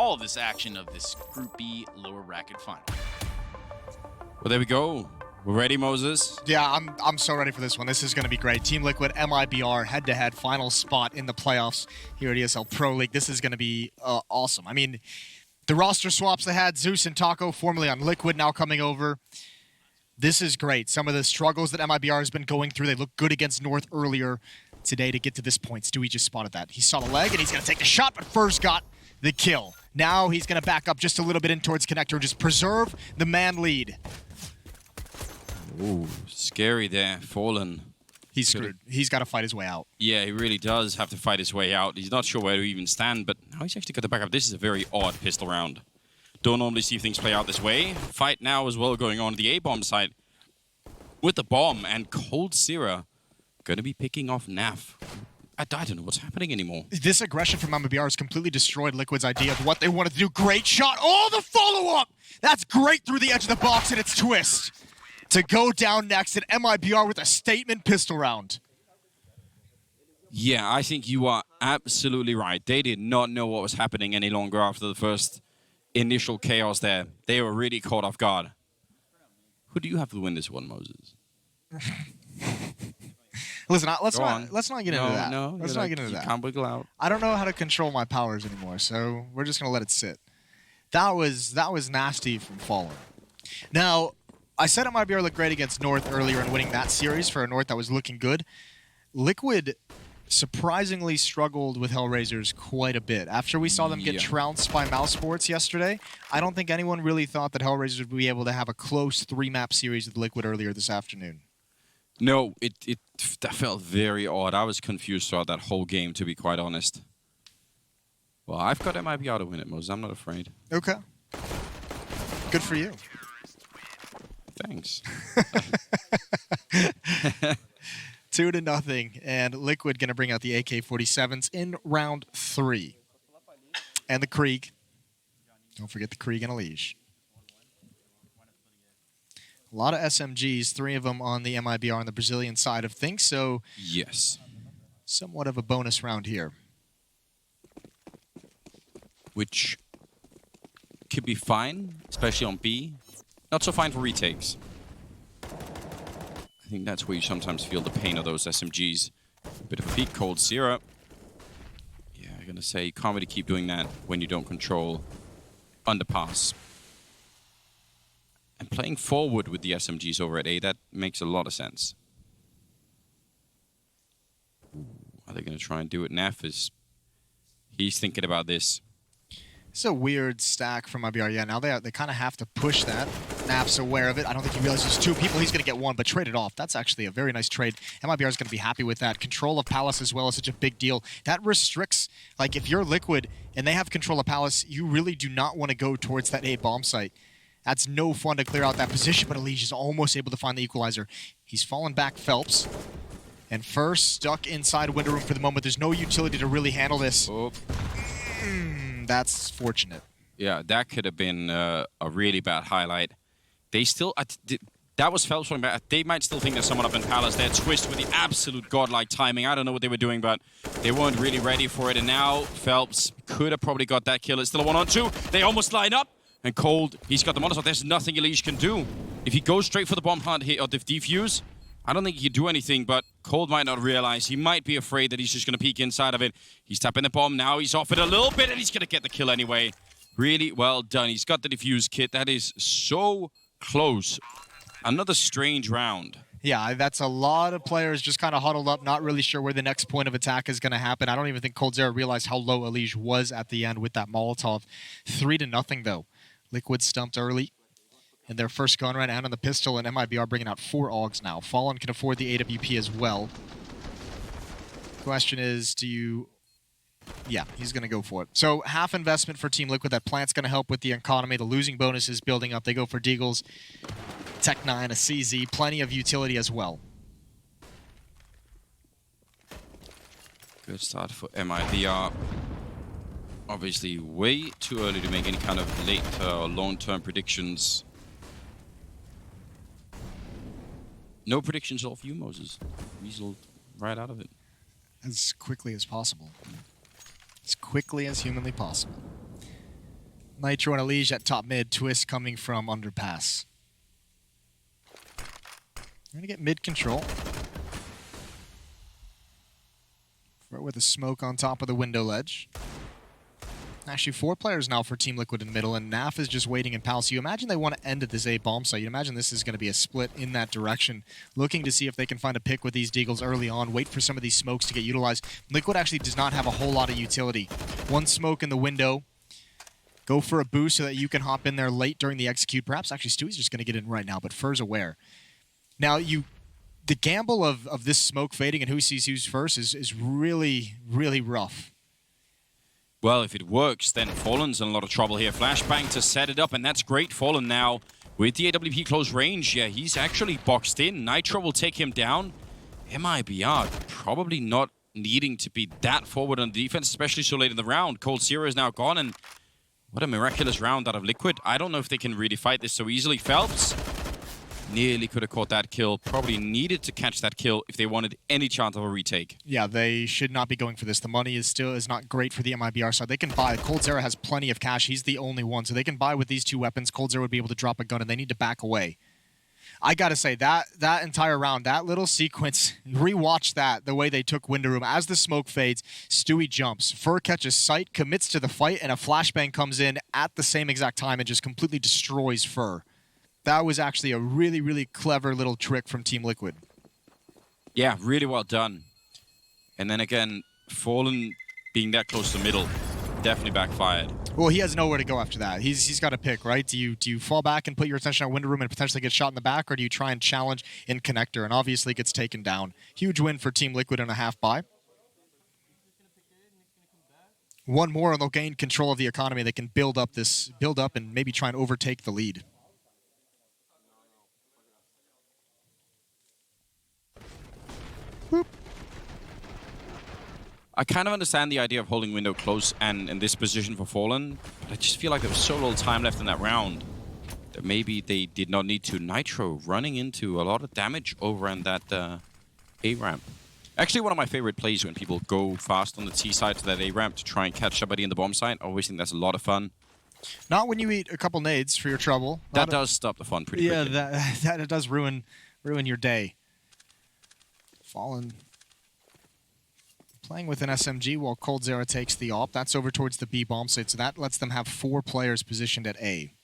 all of this action of this Group B lower bracket final. Well, there we go. We're ready, Moses? Yeah, I'm so ready for this one. This is going to be great. Team Liquid, MIBR, head-to-head final spot in the playoffs here at ESL Pro League. This is going to be awesome. I mean, the roster swaps they had, Zeus and Taco formerly on Liquid, now coming over. This is great. Some of the struggles that MIBR has been going through, they looked good against North earlier today to get to this point. Stewie just spotted that. He saw the leg, and he's going to take the shot, but first got the kill. Now he's going to back up just a little bit in towards Connector, just preserve the man lead. Ooh, scary there. Fallen. He's screwed. He's got to fight his way out. Yeah, he really does have to fight his way out. He's not sure where to even stand, but now he's actually got the backup. This is a very odd pistol round. Don't normally see things play out this way. Fight now as well going on at the A-bomb site with the bomb, and Cold Sierra going to be picking off NAF. I don't know what's happening anymore. This aggression from MIBR has completely destroyed Liquid's idea of what they wanted to do. Great shot. Oh, the follow-up! That's great through the edge of the box, and it's Twist to go down next at MIBR with a statement pistol round. Yeah, I think you are absolutely right. They did not know what was happening any longer after the first initial chaos there. They were really caught off guard. Who do you have to win this one, Moses? Listen, let's not get into that. No, let's not get into that. You can't wiggle out. I don't know how to control my powers anymore, so we're just gonna let it sit. That was nasty from Fallen. Now, I said MIBR looked great against North earlier in winning that series for a North that was looking good. Liquid surprisingly struggled with Hellraisers quite a bit. After we saw them get trounced by Mouse Sports yesterday, I don't think anyone really thought that Hellraisers would be able to have a close 3-map series with Liquid earlier this afternoon. No, that felt very odd. I was confused throughout that whole game, to be quite honest. Well, I've got MIBR to win it, Moses. I'm not afraid. Okay. Good for you. Thanks. 2-0, and Liquid going to bring out the AK-47s in round 3. And the Krieg. Don't forget the Krieg and Elige. A lot of SMGs, 3 of them on the MIBR on the Brazilian side of things, so yes, somewhat of a bonus round here. Which could be fine, especially on B. Not so fine for retakes. I think that's where you sometimes feel the pain of those SMGs. A bit of a peak, Cold Sierra. Yeah, I'm gonna say you can't really keep doing that when you don't control underpass. And playing forward with the SMGs over at A, that makes a lot of sense. Ooh, are they gonna try and do it? Naf he's thinking about this. It's a weird stack from MIBR. Yeah, now they kind of have to push that. Naf's aware of it. I don't think he realizes there's 2 people. He's going to get 1, but trade it off. That's actually a very nice trade. MIBR is going to be happy with that. Control of Palace as well is such a big deal. That restricts, like if you're Liquid and they have control of Palace, you really do not want to go towards that A bomb site. That's no fun to clear out that position, but Elige is almost able to find the equalizer. He's fallen back Phelps. And first, stuck inside window room for the moment. There's no utility to really handle this. Oh. That's fortunate. Yeah, that could have been a really bad highlight. They still... that was Phelps falling back. They might still think there's someone up in Palace there. Twist with the absolute godlike timing. I don't know what they were doing, but they weren't really ready for it. And now Phelps could have probably got that kill. It's still a 1-on-2. They almost line up. And Cold, he's got the Molotov. There's nothing Elige can do. If he goes straight for the bomb hunt here, or the defuse, I don't think he can do anything, but Cold might not realize. He might be afraid that he's just going to peek inside of it. He's tapping the bomb now. He's off it a little bit, and he's going to get the kill anyway. Really well done. He's got the defuse kit. That is so close. Another strange round. Yeah, that's a lot of players just kind of huddled up, not really sure where the next point of attack is going to happen. I don't even think Cold Sierra realized how low Elige was at the end with that Molotov. 3-0, though. Liquid stumped early in their first gun run and on the pistol, and MIBR bringing out 4 AUGs now. Fallen can afford the AWP as well. Question is, do you... Yeah, he's going to go for it. So half investment for Team Liquid. That plant's going to help with the economy. The losing bonus is building up. They go for Deagles, Tech 9, a CZ, plenty of utility as well. Good start for MIBR. Obviously, way too early to make any kind of late or long-term predictions. No predictions off you, Moses. Weaseled right out of it. As quickly as possible. As quickly as humanly possible. Nitro and Elige at top mid. Twist coming from underpass. We're going to get mid control. With a smoke on top of the window ledge. Actually, 4 players now for Team Liquid in middle, and NAF is just waiting in Palace. So you imagine they want to end at this A bomb site. You imagine this is going to be a split in that direction, looking to see if they can find a pick with these deagles early on, wait for some of these smokes to get utilized. Liquid actually does not have a whole lot of utility. One smoke in the window. Go for a boost so that you can hop in there late during the execute. Perhaps actually Stewie's just going to get in right now, but Fur's aware. Now, the gamble of this smoke fading and who sees who's first is really, really rough. Well, if it works, then Fallen's in a lot of trouble here. Flashbang to set it up, and that's great. Fallen now with the AWP close range. Yeah, he's actually boxed in. Nitro will take him down. MIBR probably not needing to be that forward on defense, especially so late in the round. Cold Zero is now gone, and what a miraculous round out of Liquid. I don't know if they can really fight this so easily. Phelps nearly could have caught that kill. Probably needed to catch that kill if they wanted any chance of a retake. Yeah, they should not be going for this. The money is not great for the MIBR side. They can buy. Cold Zero has plenty of cash. He's the only one. So they can buy with these 2 weapons. Cold Zero would be able to drop a gun, and they need to back away. I got to say, that entire round, that little sequence, rewatch that, the way they took window room. As the smoke fades, Stewie jumps. Fur catches sight, commits to the fight, and a flashbang comes in at the same exact time and just completely destroys Fur. That was actually a really, really clever little trick from Team Liquid. Yeah, really well done. And then again, Fallen being that close to middle definitely backfired. Well, he has nowhere to go after that. He's got to pick, right? Do you fall back and put your attention on window room and potentially get shot in the back, or do you try and challenge in connector? And obviously gets taken down. Huge win for Team Liquid and a half buy. One more and they'll gain control of the economy. They can build up and maybe try and overtake the lead. Whoop. I kind of understand the idea of holding window close and in this position for Fallen, but I just feel like there was so little time left in that round that maybe they did not need to. Nitro running into a lot of damage over on that A ramp. Actually, one of my favorite plays when people go fast on the T side to that A ramp to try and catch somebody in the bomb site. I always think that's a lot of fun. Not when you eat a couple nades for your trouble. That does stop the fun pretty quickly. Yeah, that does ruin your day. Fallen playing with an SMG while Cold Zero takes the AWP. That's over towards the B bomb site, so that lets them have 4 players positioned at A.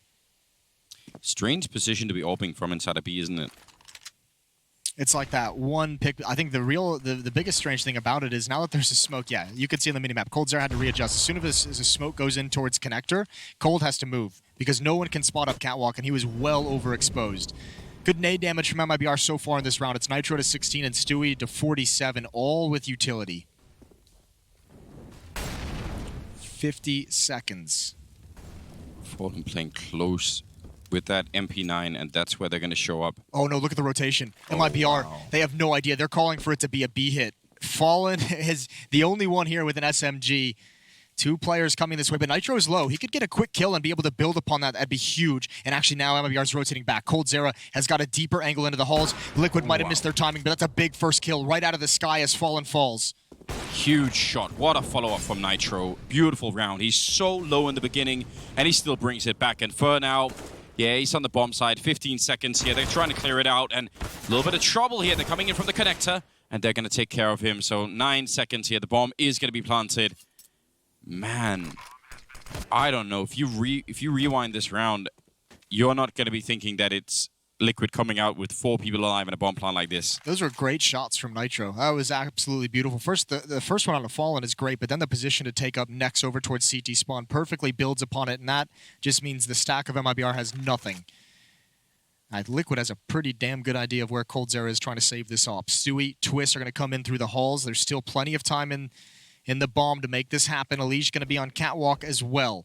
Strange position to be AWPing from inside a B, isn't it? It's like that one pick. I think the biggest strange thing about it is now that there's a smoke, yeah, you can see on the minimap, Cold Zero had to readjust. As soon as a smoke goes in towards connector, Cold has to move because no one can spot up Catwalk, and he was well overexposed. Good nade damage from MIBR so far in this round. It's Nitro to 16 and Stewie to 47, all with utility. 50 seconds. Fallen playing close with that MP9, and that's where they're going to show up. Oh no, look at the rotation. MIBR, wow. They have no idea. They're calling for it to be a B hit. Fallen is the only one here with an SMG. 2 players coming this way, but Nitro is low. He could get a quick kill and be able to build upon that. That'd be huge. And actually now MIBR is rotating back. Cold Zero has got a deeper angle into the halls. Liquid might have missed their timing, but that's a big first kill right out of the sky as Fallen falls. Huge shot. What a follow-up from Nitro. Beautiful round. He's so low in the beginning, and he still brings it back. And for now, yeah, he's on the bomb side. 15 seconds here. They're trying to clear it out, and a little bit of trouble here. They're coming in from the connector, and they're going to take care of him. So 9 seconds here. The bomb is going to be planted. Man, I don't know. If you rewind this round, you're not going to be thinking that it's Liquid coming out with 4 people alive in a bomb plant like this. Those were great shots from Nitro. That was absolutely beautiful. First, the first one on the Fallen is great, but then the position to take up next over towards CT spawn perfectly builds upon it, and that just means the stack of MIBR has nothing. Liquid has a pretty damn good idea of where Cold Zero is trying to save this off. Stewie, Twist are going to come in through the halls. There's still plenty of time in the bomb to make this happen. Elige going to be on Catwalk as well.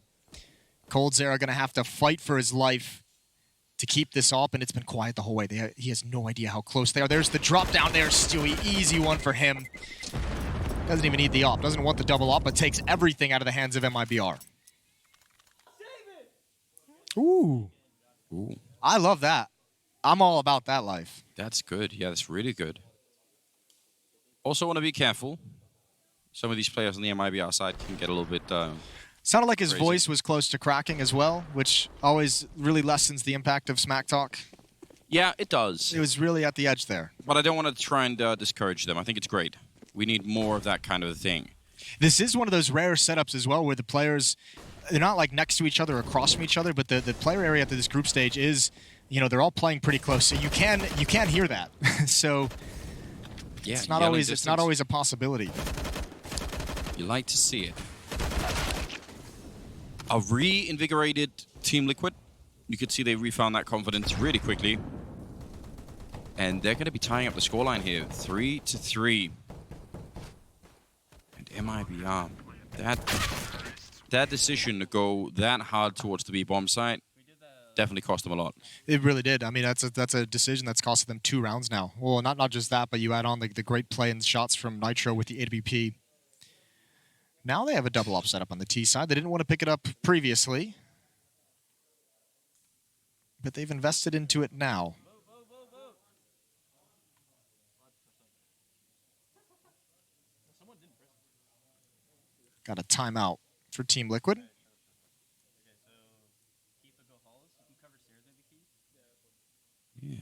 Cold Zero going to have to fight for his life to keep this up, and it's been quiet the whole way. He has no idea how close they are. There's the drop down there, Stewie. Easy one for him. Doesn't even need the op. Doesn't want the double op, but takes everything out of the hands of MIBR. Ooh. Ooh. I love that. I'm all about that life. That's good. Yeah, that's really good. Also want to be careful. Some of these players on the MIBR side can get a little bit Sounded like his Crazy. voice was close to cracking as well, which always really lessens the impact of smack talk. Yeah, it does. It was really at the edge there. But I don't want to try and discourage them. I think it's great. We need more of that kind of a thing. This is one of those rare setups as well where the players, they're not like next to each other or across from each other, but the player area at this group stage is, you know, they're all playing pretty close, so you can hear that. So Yeah, it's not always a possibility. You like to see it. A reinvigorated Team Liquid. You could see they refound that confidence really quickly. And they're going to be tying up the scoreline here. 3-3. And MIBR. That decision to go that hard towards the B bomb site definitely cost them a lot. It really did. I mean, that's a decision that's costed them 2 rounds now. Well, not just that, but you add on the great play and shots from Nitro with the AWP. Now they have a double up setup on the T side. They didn't want to pick it up previously, but they've invested into it now. Got a timeout for Team Liquid. Yeah.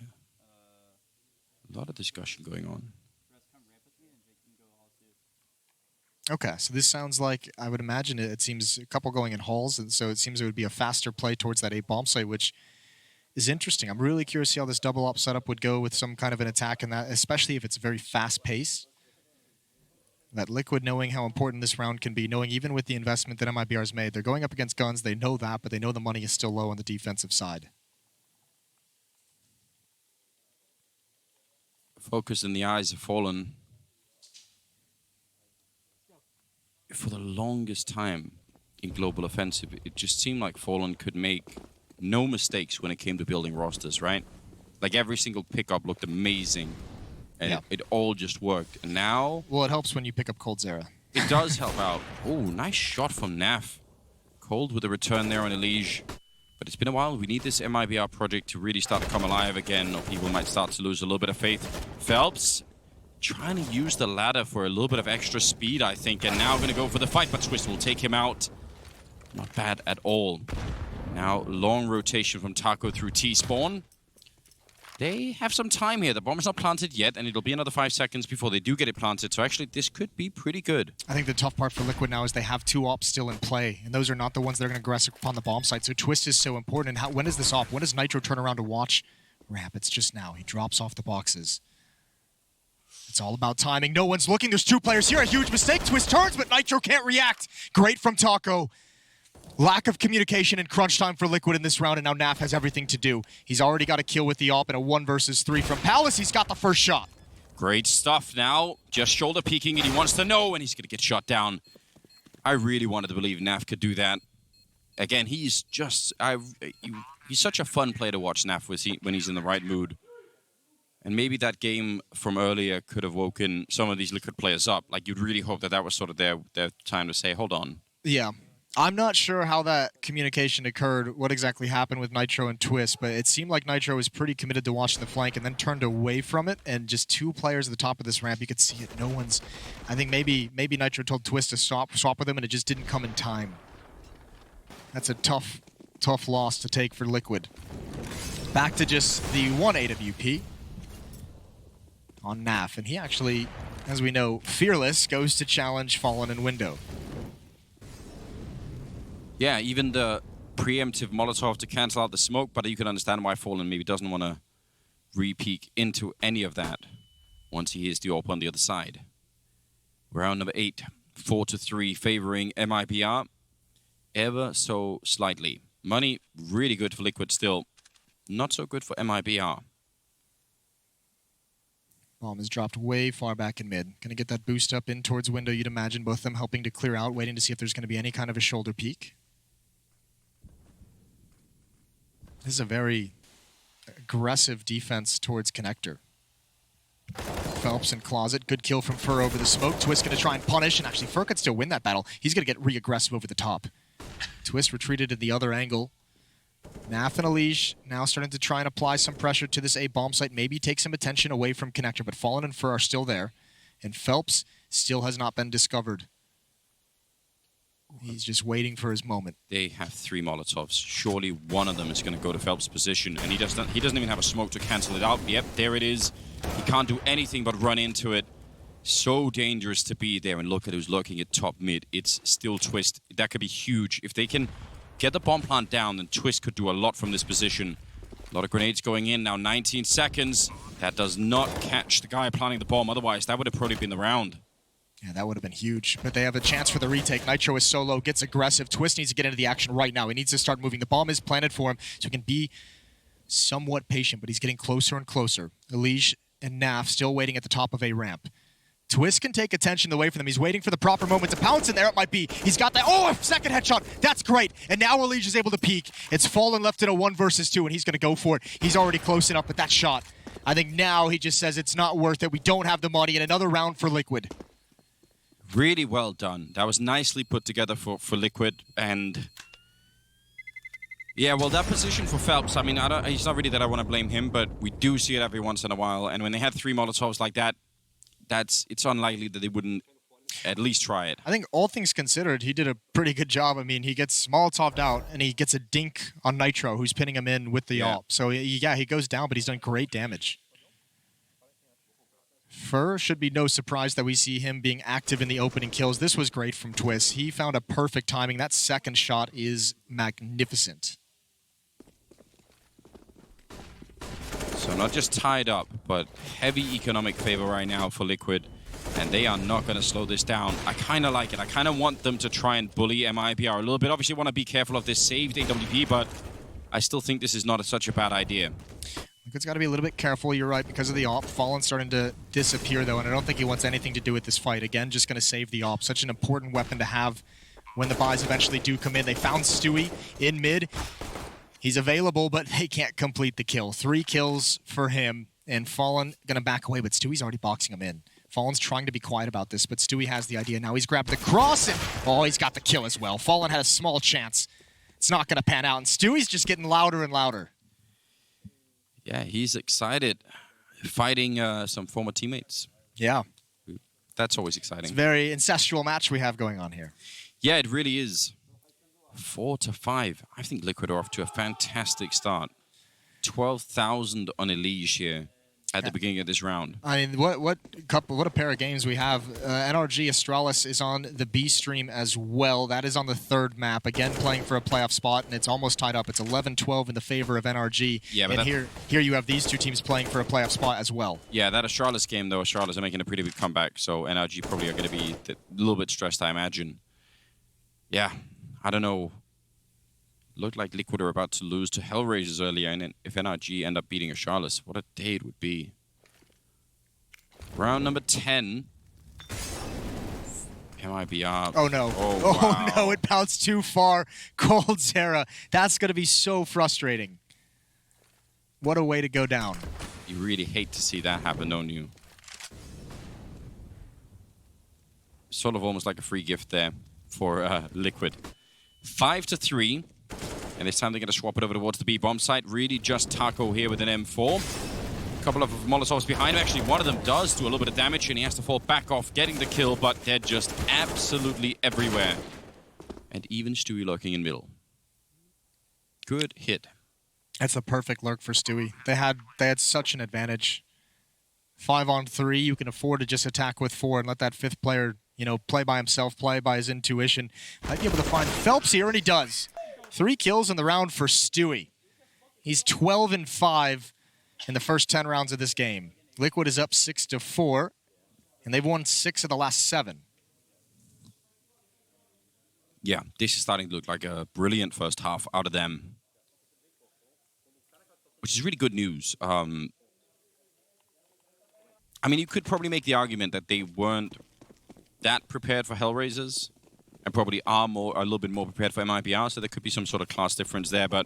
A lot of discussion going on. Okay, so this sounds like, I would imagine it seems a couple going in halls, and so it seems it would be a faster play towards that 8 bomb site, which is interesting. I'm really curious to see how this double up setup would go with some kind of an attack in that, especially if it's very fast paced. That Liquid, knowing how important this round can be, knowing even with the investment that MIBR has made, they're going up against guns, they know that, but they know the money is still low on the defensive side. Focus in the eyes have fallen. For the longest time in Global Offensive, it just seemed like Fallen could make no mistakes when it came to building rosters, right? Like every single pickup looked amazing, and Yeah. it all just worked. And now... Well, it helps when you pick up Cold Zera. It does help out. Oh, nice shot from Naf. Cold with a return there on Elige. But it's been a while. We need this MIBR project to really start to come alive again, or people might start to lose a little bit of faith. Phelps trying to use the ladder for a little bit of extra speed, I think, and now going to go for the fight, but Twist will take him out. Not bad at all. Now, long rotation from Taco through T-spawn. They have some time here. The bomb is not planted yet, and it'll be another 5 seconds before they do get it planted, so actually this could be pretty good. I think the tough part for Liquid now is they have 2 ops still in play, and those are not the ones that are going to aggress upon the bomb site, so Twist is so important. And when is this op? When does Nitro turn around to watch Ramp? It's just now. He drops off the boxes. It's all about timing. No one's looking. There's 2 players here. A huge mistake. Twist turns, but Nitro can't react. Great from Taco. Lack of communication and crunch time for Liquid in this round, and now Naf has everything to do. He's already got a kill with the op and a 1 versus 3 from Palace. He's got the first shot. Great stuff now. Just shoulder peeking, and he wants to know, and he's going to get shot down. I really wanted to believe Naf could do that. Again, he's just... he's such a fun player to watch, Naf, when he's in the right mood. And maybe that game from earlier could have woken some of these Liquid players up. Like, you'd really hope that that was sort of their time to say, hold on. Yeah. I'm not sure how that communication occurred, what exactly happened with Nitro and Twist, but it seemed like Nitro was pretty committed to watching the flank and then turned away from it, and just 2 players at the top of this ramp, you could see it. No one's... I think maybe Nitro told Twist to swap with him, and it just didn't come in time. That's a tough loss to take for Liquid. Back to just the 1 AWP on Naf, and he actually, as we know, Fearless goes to challenge Fallen and Window. Yeah, even the preemptive Molotov to cancel out the smoke, but you can understand why Fallen maybe doesn't want to re-peek into any of that once he hears the AWP on the other side. Round number 8, 4-3, favoring MIBR ever so slightly. Money, really good for Liquid still. Not so good for MIBR. Bomb is dropped way far back in mid. Gonna get that boost up in towards Window, you'd imagine. Both of them helping to clear out, waiting to see if there's gonna be any kind of a shoulder peek. This is a very aggressive defense towards Connector. Phelps in Closet. Good kill from Fur over the smoke. Twist going to try and punish, and actually Fur could still win that battle. He's going to get re-aggressive over the top. Twist retreated to the other angle. Naf and Elige now starting to try and apply some pressure to this A bomb site. Maybe take some attention away from Connector, but Fallen and Fur are still there. And Phelps still has not been discovered. He's just waiting for his moment. They have 3 Molotovs. Surely one of them is going to go to Phelps' position, and he doesn't even have a smoke to cancel it out. Yep, there it is. He can't do anything but run into it. So dangerous to be there, and look at who's looking at top mid. It's still Twist. That could be huge. If they can get the bomb plant down, then Twist could do a lot from this position. A lot of grenades going in now, 19 seconds. That does not catch the guy planting the bomb. Otherwise, that would have probably been the round. Yeah, that would have been huge. But they have a chance for the retake. Nitro is solo, gets aggressive. Twist needs to get into the action right now. He needs to start moving. The bomb is planted for him, so he can be somewhat patient, but he's getting closer and closer. Elige and Naf still waiting at the top of a ramp. Twist can take attention away from them. He's waiting for the proper moment to pounce, and there it might be. He's got that. Oh, a second headshot. That's great. And now Elige is able to peek. It's Fallen left in a 1 versus 2, and he's going to go for it. He's already close enough, but that shot, I think now he just says it's not worth it. We don't have the money, and another round for Liquid. Really well done. That was nicely put together for Liquid, and yeah, well, that position for Phelps, I mean, it's not really that I want to blame him, but we do see it every once in a while, and when they had 3 Molotovs like that, it's unlikely that they wouldn't at least try it. I think all things considered, he did a pretty good job. I mean, he gets Molotov'd out, and he gets a dink on Nitro, who's pinning him in with the AWP. So, yeah, he goes down, but he's done great damage. Fur should be no surprise that we see him being active in the opening kills. This was great from Twist. He found a perfect timing. That second shot is magnificent. So not just tied up, but heavy economic favor right now for Liquid. And they are not going to slow this down. I kind of like it. I kind of want them to try and bully MIBR a little bit. Obviously, want to be careful of this saved AWP, but I still think this is not such a bad idea. Liquid's got to be a little bit careful, you're right, because of the AWP. Fallen's starting to disappear, though, and I don't think he wants anything to do with this fight. Again, just going to save the AWP. Such an important weapon to have when the buys eventually do come in. They found Stewie in mid. He's available, but they can't complete the kill. 3 kills for him, and Fallen going to back away, but Stewie's already boxing him in. Fallen's trying to be quiet about this, but Stewie has the idea. Now he's grabbed the cross, and oh, he's got the kill as well. Fallen had a small chance. It's not going to pan out, and Stewie's just getting louder and louder. Yeah, he's excited, fighting some former teammates. Yeah. That's always exciting. It's a very ancestral match we have going on here. Yeah, it really is. 4-5. I think Liquid are off to a fantastic start. 12,000 on Elige here at the beginning of this round. I mean, what a pair of games we have. NRG Astralis is on the B stream as well. That is on the 3rd map. Again, playing for a playoff spot, and it's almost tied up. It's 11-12 in the favor of NRG. Yeah, but and here you have these 2 teams playing for a playoff spot as well. Yeah, that Astralis game, though, Astralis are making a pretty big comeback, so NRG probably are going to be a little bit stressed, I imagine. Yeah, I don't know. Looked like Liquid are about to lose to Hellraisers earlier, and if NRG end up beating Astralis, what a day it would be. Round number 10. MIBR. Oh, no. Oh, wow. No, it bounced too far. Cold Zera. That's going to be so frustrating. What a way to go down. You really hate to see that happen, don't you? Sort of almost like a free gift there for Liquid. 5-3. And this time they're going to swap it over towards the B bomb site. Really just Taco here with an M4. A couple of Molotovs behind him. Actually, one of them does do a little bit of damage, and he has to fall back off getting the kill, but they're just absolutely everywhere. And even Stewie lurking in middle. Good hit. That's a perfect lurk for Stewie. They had such an advantage. 5-on-3, you can afford to just attack with 4 and let that 5th player, play by himself, play by his intuition. Might be able to find Phelps here, and he does. 3 kills in the round for Stewie. He's 12-5 in the first 10 rounds of this game. Liquid is up 6-4, and they've won 6 of the last 7. Yeah, this is starting to look like a brilliant first half out of them, which is really good news. I mean, you could probably make the argument that they weren't that prepared for Hellraisers, and probably are a little bit more prepared for MIBR, so there could be some sort of class difference there, but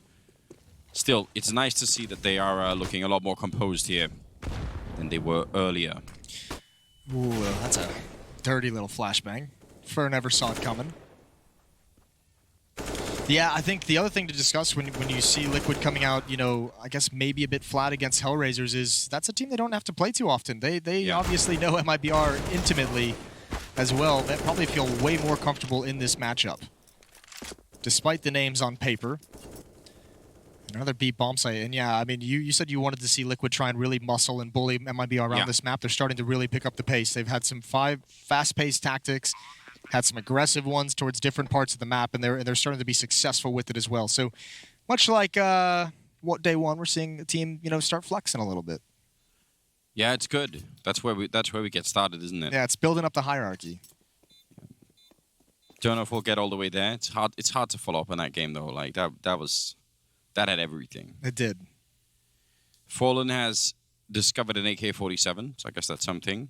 still, it's nice to see that they are looking a lot more composed here than they were earlier. Ooh, that's a dirty little flashbang. Fur never saw it coming. Yeah, I think the other thing to discuss when you see Liquid coming out, I guess maybe a bit flat against Hellraisers is that's a team they don't have to play too often. They obviously know MIBR intimately as well. They probably feel way more comfortable in this matchup. despite the names on paper. Another B bomb site. And yeah, I mean, you said you wanted to see Liquid try and really muscle and bully MIBR around this map. They're starting to really pick up the pace. They've had some fast-paced tactics, had some aggressive ones towards different parts of the map, and they're starting to be successful with it as well. So much like what day one, we're seeing the team, start flexing a little bit. Yeah, it's good. That's where we get started, isn't it? Yeah, it's building up the hierarchy. Don't know if we'll get all the way there. It's hard to follow up on that game though. Like that had everything. It did. Fallen has discovered an AK-47, so I guess that's something.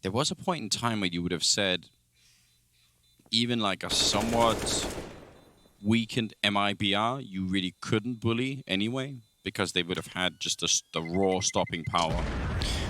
There was a point in time where you would have said even like a somewhat weakened MIBR, you really couldn't bully anyway, because they would have had just the raw stopping power.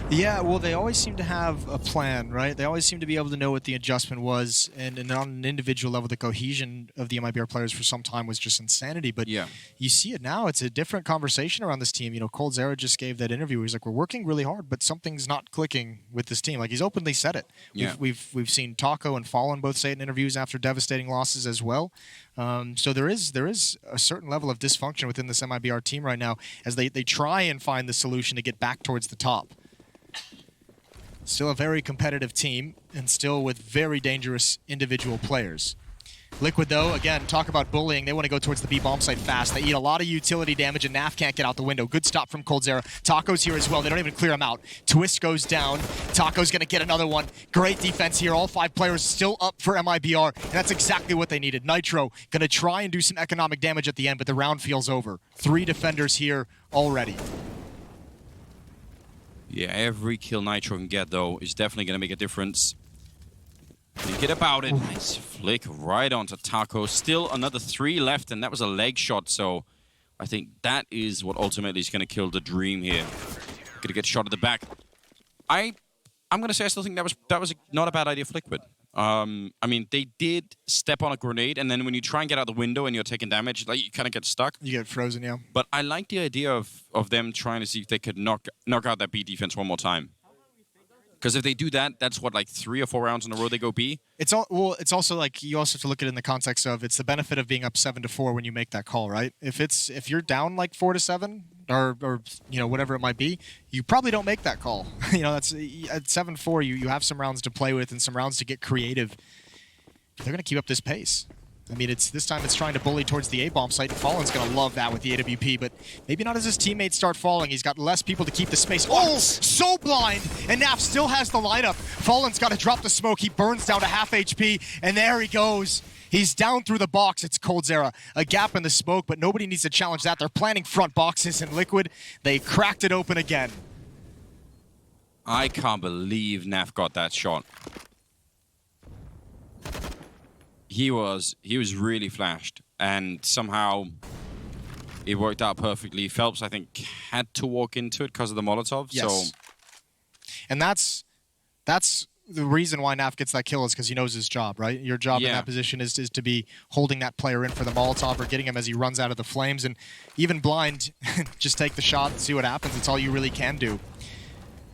Yeah, well, they always seem to have a plan, right? They always seem to be able to know what the adjustment was, and on an individual level, the cohesion of the MIBR players for some time was just insanity. But yeah, you see it now. It's a different conversation around this team. coldzera just gave that interview where he's like, we're working really hard, but something's not clicking with this team. Like, he's openly said it. Yeah. We've seen Taco and Fallen both say it in interviews after devastating losses as well. So there is a certain level of dysfunction within this MIBR team right now as they try and find the solution to get back towards the top. Still a very competitive team, and still with very dangerous individual players. Liquid, though, again, talk about bullying. They want to go towards the B bomb site fast. They eat a lot of utility damage, and Naf can't get out the window. Good stop from coldzera. Taco's here as well. They don't even clear him out. Twist goes down. Taco's going to get another one. Great defense here. All 5 players still up for MIBR, and that's exactly what they needed. Nitro going to try and do some economic damage at the end, but the round feels over. 3 defenders here already. Yeah, every kill Nitro can get, though, is definitely going to make a difference. Think about it. Nice flick right onto Taco. Still another 3 left, and that was a leg shot, so I think that is what ultimately is going to kill the dream here. Going to get shot at the back. I'm going to say I still think that was not a bad idea for Liquid. I mean, they did step on a grenade, and then when you try and get out the window and you're taking damage, like, you kind of get stuck. You get frozen, yeah. But I like the idea of them trying to see if they could knock out that B defense one more time. Because if they do that, that's what, like 3 or 4 rounds in a row they go B. It's also like you also have to look at it in the context of it's the benefit of being up 7-4 when you make that call, right? If you're down like 4-7 or whatever it might be, you probably don't make that call. That's at 7-4 you have some rounds to play with and some rounds to get creative. They're gonna keep up this pace. I mean, this time it's trying to bully towards the A-bomb site, and Fallen's going to love that with the AWP, but maybe not as his teammates start falling. He's got less people to keep the space. Oh, so blind! And Naf still has the lineup. Fallen's got to drop the smoke. He burns down to half HP, and there he goes. He's down through the box. It's coldzera. A gap in the smoke, but nobody needs to challenge that. They're planning front boxes, and Liquid, they cracked it open again. I can't believe Naf got that shot. He was really flashed, and somehow it worked out perfectly. Phelps, I think, had to walk into it because of the Molotov. Yes. So, and that's the reason why Naf gets that kill is because he knows his job, right? Your job in that position is to be holding that player in for the Molotov or getting him as he runs out of the flames. And even blind, just take the shot and see what happens. It's all you really can do.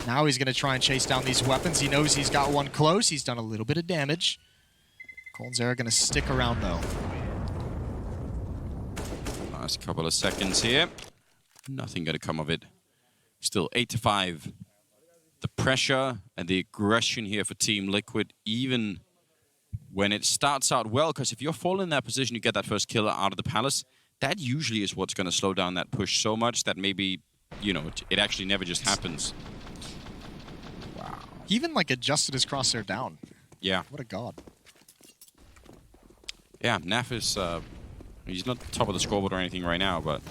Now he's going to try and chase down these weapons. He knows he's got one close. He's done a little bit of damage. coldzera going to stick around, though. Last couple of seconds here. Nothing going to come of it. Still 8-5. The pressure and the aggression here for Team Liquid, even when it starts out well, because if you're falling in that position, you get that first kill out of the Palace, that usually is what's going to slow down that push so much that maybe, it actually never just happens. Wow. He even, adjusted his crosshair down. Yeah. What a god. Yeah, Naf is, he's not top of the scoreboard or anything right now, but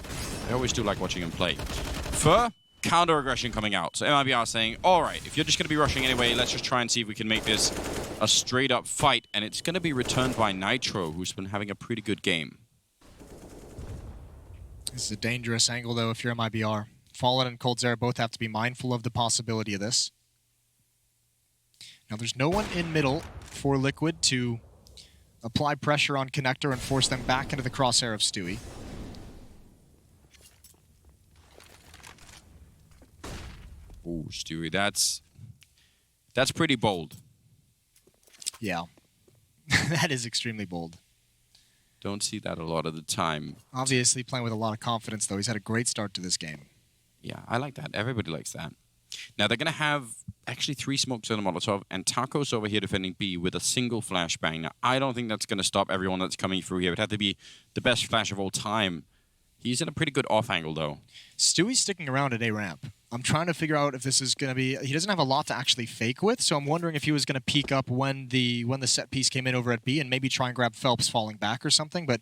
I always do like watching him play. For counter-aggression coming out. So MIBR saying, all right, if you're just going to be rushing anyway, let's just try and see if we can make this a straight-up fight. And it's going to be returned by Nitro, who's been having a pretty good game. This is a dangerous angle, though, if you're MIBR. Fallen and coldzera both have to be mindful of the possibility of this. Now, there's no one in middle for Liquid to apply pressure on Connector and force them back into the crosshair of Stewie. Ooh, Stewie, that's pretty bold. Yeah. That is extremely bold. Don't see that a lot of the time. Obviously playing with a lot of confidence, though. He's had a great start to this game. Yeah, I like that. Everybody likes that. Now, they're going to have actually 3 smokes and a Molotov, and Taco's over here defending B with a single flashbang. Now, I don't think that's going to stop everyone that's coming through here. It had to be the best flash of all time. He's in a pretty good off angle, though. Stewie's sticking around at A ramp. I'm trying to figure out if this is going to be... He doesn't have a lot to actually fake with, so I'm wondering if he was going to peek up when the set piece came in over at B and maybe try and grab Phelps falling back or something, but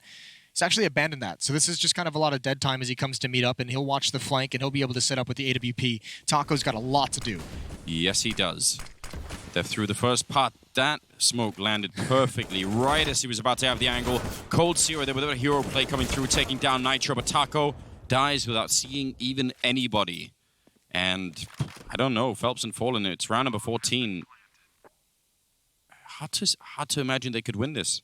he's actually abandoned that. So this is just kind of a lot of dead time as he comes to meet up, and he'll watch the flank, and he'll be able to set up with the AWP. Taco's got a lot to do. Yes, he does. They're through the first part. That smoke landed perfectly right as he was about to have the angle. Cold Zero there with a hero play coming through, taking down Nitro, but Taco dies without seeing even anybody. And I don't know, Phelps and Fallen, it's round number 14. Hard to imagine they could win this.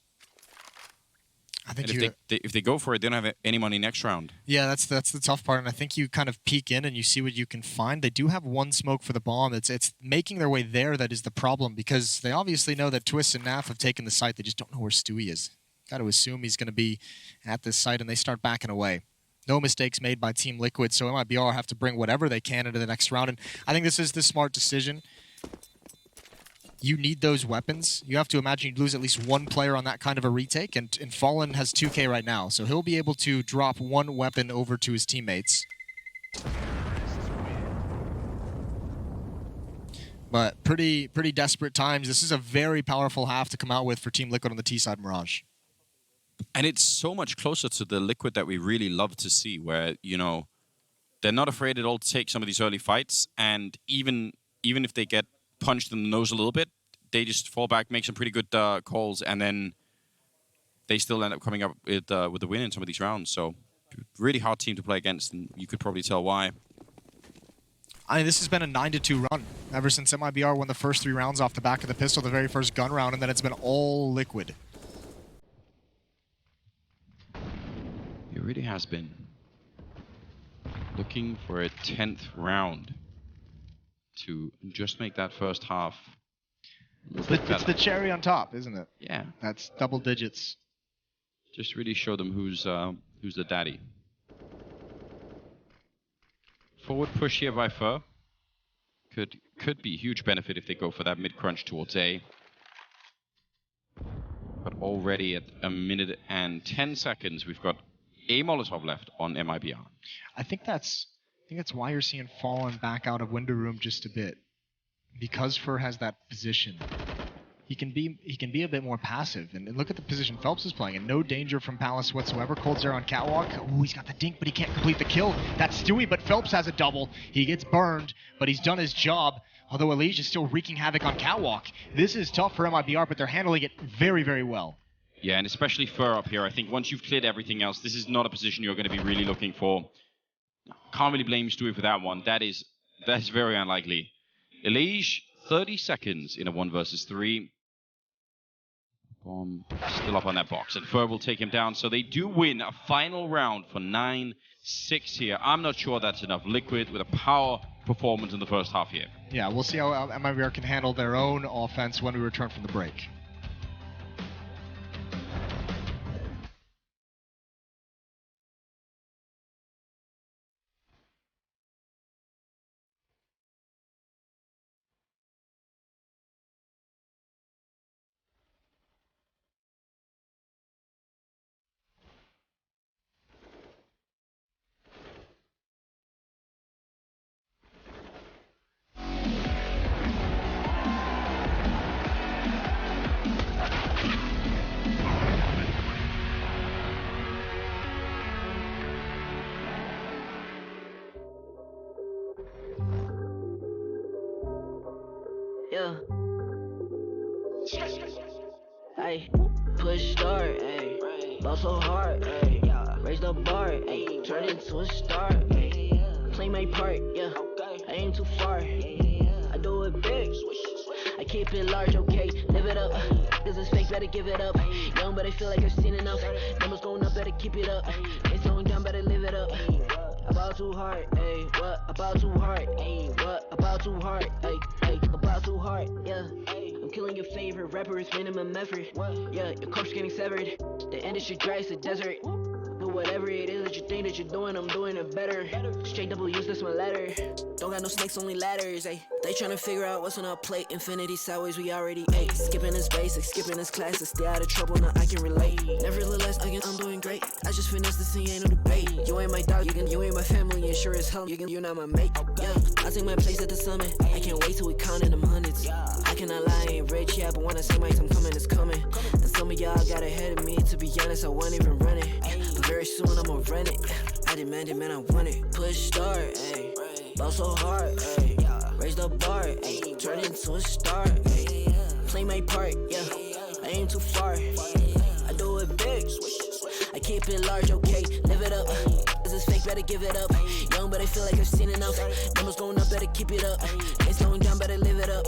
I think if they go for it, they don't have any money next round. Yeah, that's the tough part, and I think you kind of peek in and you see what you can find. They do have 1 smoke for the bomb. It's making their way there that is the problem, because they obviously know that Twist and Naf have taken the site. They just don't know where Stewie is. Got to assume he's going to be at this site, and they start backing away. No mistakes made by Team Liquid, so MIBR have to bring whatever they can into the next round, and I think this is the smart decision. You need those weapons. You have to imagine you'd lose at least 1 player on that kind of a retake, and Fallen has 2K right now, so he'll be able to drop 1 weapon over to his teammates. But pretty desperate times. This is a very powerful half to come out with for Team Liquid on the T side Mirage. And it's so much closer to the Liquid that we really love to see, where, you know, they're not afraid at all to take some of these early fights, and even if they get punched in the nose a little bit, they just fall back, make some pretty good calls, and then they still end up coming up with the win in some of these rounds. So, really hard team to play against, and you could probably tell why. I mean, this has been a 9-2 run ever since MIBR won the first 3 rounds off the back of the pistol, the very first gun round, and then it's been all Liquid. It really has been. Looking for a 10th round to just make that first half. It's the cherry on top, isn't it? Yeah. That's double digits. Just really show them who's the daddy. Forward push here by Fur. Could be a huge benefit if they go for that mid crunch towards A. But already at 1 minute and 10 seconds, we've got a Molotov left on MIBR. I think that's why you're seeing Fallen back out of window room just a bit, because Fur has that position. He can be a bit more passive, and look at the position Phelps is playing, and no danger from Palace whatsoever. Cold Zero on catwalk. Ooh, he's got the dink, but he can't complete the kill. That's Stewie, but Phelps has a double. He gets burned, but he's done his job. Although Elige is still wreaking havoc on catwalk. This is tough for MIBR, but they're handling it very, very well. Yeah, and especially Fur up here. I think once you've cleared everything else, this is not a position you're going to be really looking for. Can't really blame Stewie for that one. That's very unlikely. Elige, 30 seconds in a 1 versus 3. Bomb still up on that box, and Fur will take him down. So they do win a final round for 9-6 here. I'm not sure that's enough. Liquid with a power performance in the first half here. Yeah, we'll see how MIBR can handle their own offense when we return from the break. Yeah. Hey, push start, ayy. Ball so hard, ayy. Raise the bar, ayy. Turn into a star, ayy. Play my part, yeah. I ain't too far. I do it big. I keep it large, okay. Live it up. This is fake, better give it up. Young, but I feel like I've seen enough. Numbers going up, better keep it up. Ain't slowing down, better live it up. About about too hard? Hey, what about too hard? Hey, what about too hard? Hey, hey, about too hard? Yeah, I'm killing your favorite rapper with minimum effort. Yeah, your corpse getting severed. The industry dry as a desert. But whatever it is that you think that you're doing, I'm doing it better. Straight double use, that's my ladder. Don't got no snakes, only ladders. Ay. They tryna figure out what's on our plate. Infinity sideways, we already ate. Skipping this basic, skipping this classic. Stay out of trouble, now I can relate. Nevertheless, I'm doing great. I just finished this thing, ain't no debate. You ain't my dog, you ain't my family, and sure as hell, you're not my mate. Yeah, I take my place at the summit. I can't wait till we counting them hundreds. I cannot lie, I ain't rich, yeah, but when I say my time coming, it's coming. And some of y'all got ahead of me, to be honest, I wasn't even running. But very soon I'ma run it. I demand it, man, I want it. Push start, ayy. Ball so hard, ayy. Raise the bar, ayy. Turn into a star, ayy. Play my part, yeah. I aim too far. I do it big. I keep it large, okay. Live it up. This is fake, better give it up. Young, but I feel like I've seen enough. Numbers going up, better keep it up. Ain't slowing down, better live it up.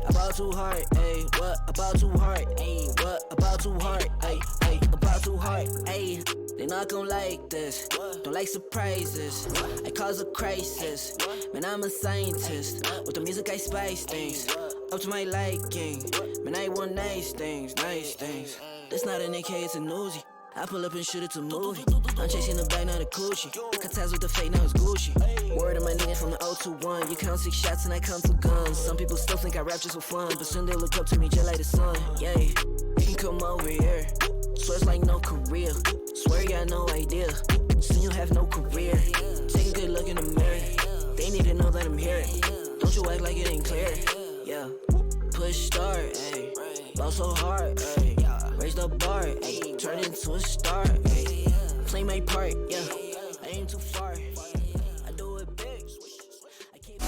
About too hard, ayy. What about too hard, ayy? What about too hard, ayy? About too hard, ayy. They not gon' like this, don't like surprises. I cause a crisis, man, I'm a scientist. With the music I spice things, up to my liking. Man, I want nice things, nice things. That's not an AK, it's a Uzi. I pull up and shoot it to movie. I'm chasing the bag, not a coochie. Cut ties with the fake, now it's Gucci. Word of my niggas from the 021. You count 6 shots and I count 2 guns. Some people still think I rap just for fun, but soon they look up to me just like the sun. Yeah, you can come over here. Swear it's like no career. Swear you got no idea. Soon you have no career. Take a good look in the mirror. They need to know that I'm here. Don't you act like it ain't clear. Yeah, push start, ayy. Ball so hard, ayy. Raise the bar, ayy. Turn into a star, ayy. Play my part, yeah. I aim too far. I do it big. I keep.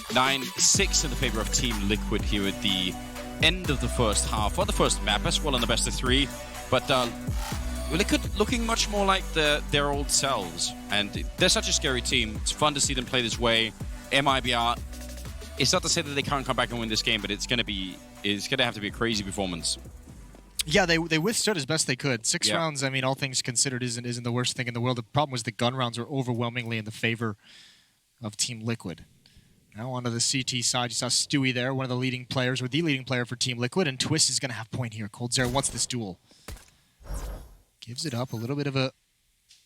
9-6 in the favor of Team Liquid here at the end of the first half, or the first map as well in the best of 3. But Liquid looking much more like their old selves. And they're such a scary team. It's fun to see them play this way. MIBR, it's not to say that they can't come back and win this game, but it's gonna have to be a crazy performance. Yeah, they withstood as best they could. 6 rounds, I mean, all things considered, isn't the worst thing in the world. The problem was the gun rounds were overwhelmingly in the favor of Team Liquid. Now onto the CT side, you saw Stewie there, one of the leading players, or the leading player for Team Liquid, and Twist is going to have point here. coldzera wants this duel. Gives it up, a little bit of a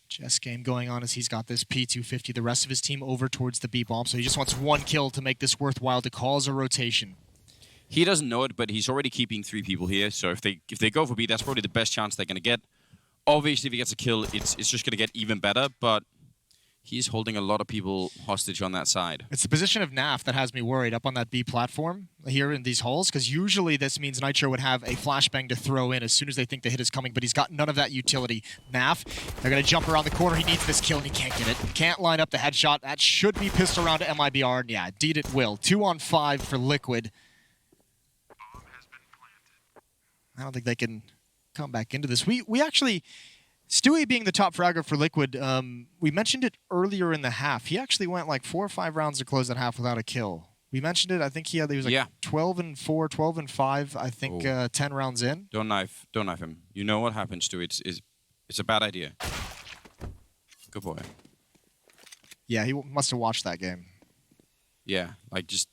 chess game going on as he's got this P250. The rest of his team over towards the B-bomb, so he just wants 1 kill to make this worthwhile, to cause a rotation. He doesn't know it, but he's already keeping 3 people here, so if they go for B, that's probably the best chance they're going to get. Obviously, if he gets a kill, it's just going to get even better, but he's holding a lot of people hostage on that side. It's the position of NAF that has me worried up on that B platform here in these halls, because usually this means Nitro would have a flashbang to throw in as soon as they think the hit is coming, but he's got none of that utility. NAF, they're going to jump around the corner. He needs this kill, and he can't get it. Can't line up the headshot. That should be pissed around to MIBR, and yeah, indeed it will. 2 on 5 for Liquid. I don't think they can come back into this. We actually... Stewie being the top fragger for Liquid, we mentioned it earlier in the half. He actually went like 4 or 5 rounds to close that half without a kill. We mentioned it. I think he was like 12-4, 12-5. I think 10 rounds in. Don't knife him. You know what happens to it. It's a bad idea. Good boy. Yeah, he must have watched that game. Yeah, like just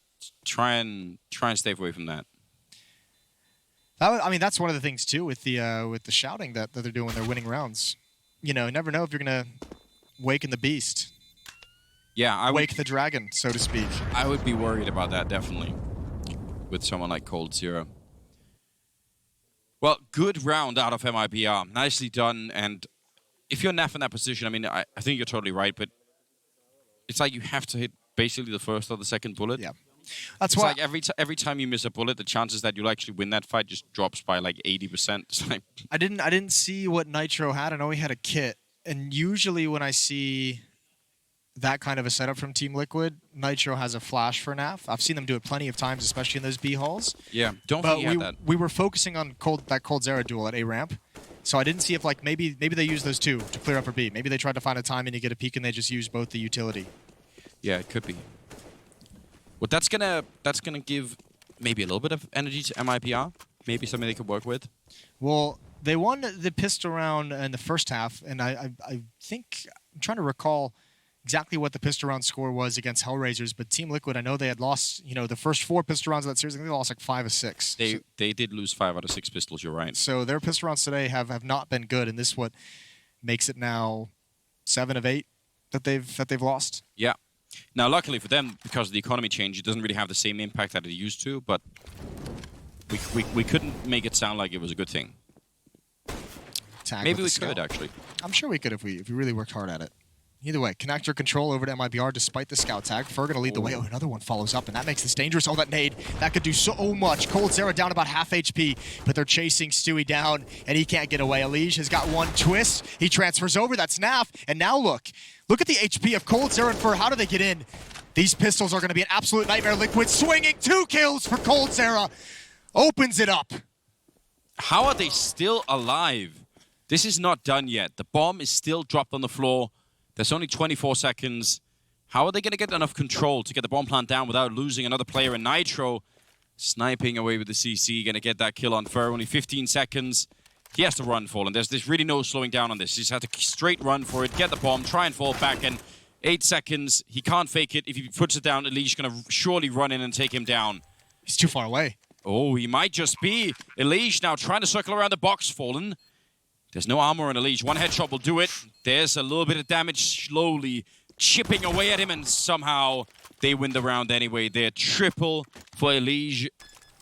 try and stay away from that. I mean, that's one of the things too with the shouting that they're doing when they're winning rounds. You know, never know if you're gonna waken the beast. Yeah, wake the dragon, so to speak. I would be worried about that definitely with someone like coldzera. Well, good round out of MIBR, nicely done. And if you're NAF in that position, I mean, I think you're totally right, but it's like you have to hit basically the first or the second bullet. Yeah. That's it's why like every time you miss a bullet, the chances that you'll actually win that fight just drops by like 80%. It's like I didn't see what Nitro had. I know he had a kit, and usually when I see that kind of a setup from Team Liquid, Nitro has a flash for NAF. I've seen them do it plenty of times, especially in those B halls. Yeah, don't forget that. We were focusing on that coldzera duel at A ramp, so I didn't see if like maybe they used those 2 to clear up for B. Maybe they tried to find a time and you get a peek and they just use both the utility. Yeah, it could be. Well, that's gonna give maybe a little bit of energy to MIBR. Maybe something they could work with. Well, they won the pistol round in the first half, and I think I'm trying to recall exactly what the pistol round score was against Hellraisers, but Team Liquid, I know they had lost, the first 4 pistol rounds of that series. I think they lost like 5 or 6. They did lose 5 out of 6 pistols. You're right. So their pistol rounds today have not been good, and this is what makes it now 7 of 8 that they've lost. Yeah. Now, luckily for them, because of the economy change, it doesn't really have the same impact that it used to. But we couldn't make it sound like it was a good thing. Maybe we could actually. I'm sure we could if we really worked hard at it. Either way, connector control over to MIBR despite the scout tag. Fer gonna lead the way. Oh, another one follows up, and that makes this dangerous. Oh, that nade. That could do so much. Cold Zera down about half HP, but they're chasing Stewie down, and he can't get away. Elige has got one twist. He transfers over. That's Naf. And now look at the HP of Cold Zera and Fer. How do they get in? These pistols are going to be an absolute nightmare. Liquid swinging 2 kills for Cold Zera. Opens it up. How are they still alive? This is not done yet. The bomb is still dropped on the floor. There's only 24 seconds. How are they going to get enough control to get the bomb plant down without losing another player in Nitro? Sniping away with the CC, going to get that kill on Fer. Only 15 seconds. He has to run, Fallen. There's really no slowing down on this. He just has to straight run for it, get the bomb, try and fall back, and 8 seconds. He can't fake it. If he puts it down, Elige's going to surely run in and take him down. He's too far away. Oh, he might just be. Elige now trying to circle around the box, Fallen. There's no armor on Elige. One headshot will do it. There's a little bit of damage slowly chipping away at him, and somehow they win the round anyway. They're triple for Elige.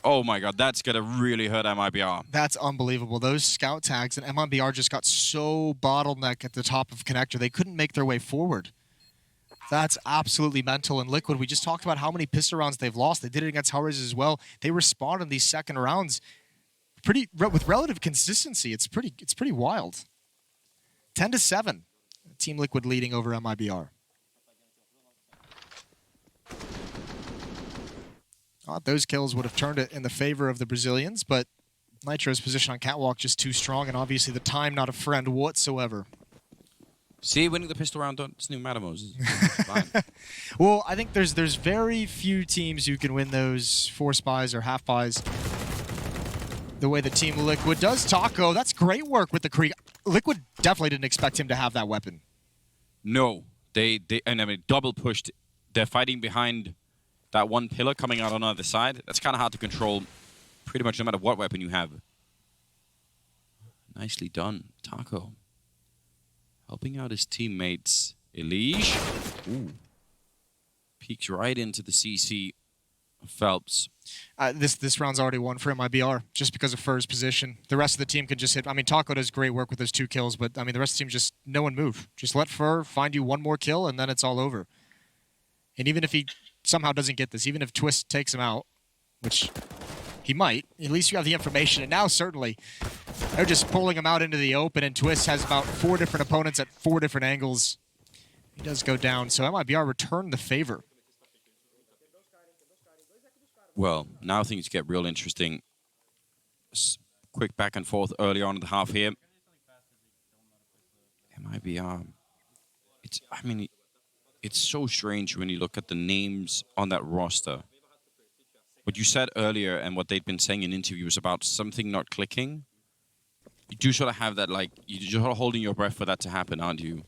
Oh my god, that's going to really hurt MIBR. That's unbelievable. Those scout tags and MIBR just got so bottlenecked at the top of connector. They couldn't make their way forward. That's absolutely mental. And Liquid, we just talked about how many pistol rounds they've lost. They did it against Hellraisers as well. They respond in these second rounds with relative consistency. It's pretty wild. 10-7. Team Liquid leading over MIBR. Those kills would have turned it in the favor of the Brazilians, but Nitro's position on catwalk just too strong, and obviously the time not a friend whatsoever. See, winning the pistol round doesn't even matter, Moses. Fine. Well, I think there's very few teams who can win those 4 spies or half buys the way the Team Liquid does. Taco, that's great work with the Krieg. Liquid definitely didn't expect him to have that weapon. No, they double pushed. They're fighting behind that one pillar coming out on the other side. That's kind of hard to control pretty much no matter what weapon you have. Nicely done, Taco. Helping out his teammates. Elige. Ooh. Peeks right into the CC of Phelps. This round's already won for MIBR just because of Fer's position. The rest of the team can just hit. I mean, Taco does great work with those 2 kills, but I mean, the rest of the team just no one move. Just let Fer find you one more kill, and then it's all over. And even if he somehow doesn't get this, even if Twist takes him out, which he might, at least you have the information. And now certainly they're just pulling him out into the open, and Twist has about 4 different opponents at 4 different angles. He does go down, so MIBR returned the favor. Well, now things get real interesting. Quick back and forth early on in the half here. MIBR. It's so strange when you look at the names on that roster. What you said earlier and what they'd been saying in interviews about something not clicking. You do sort of have that, like, you're sort of holding your breath for that to happen, aren't you?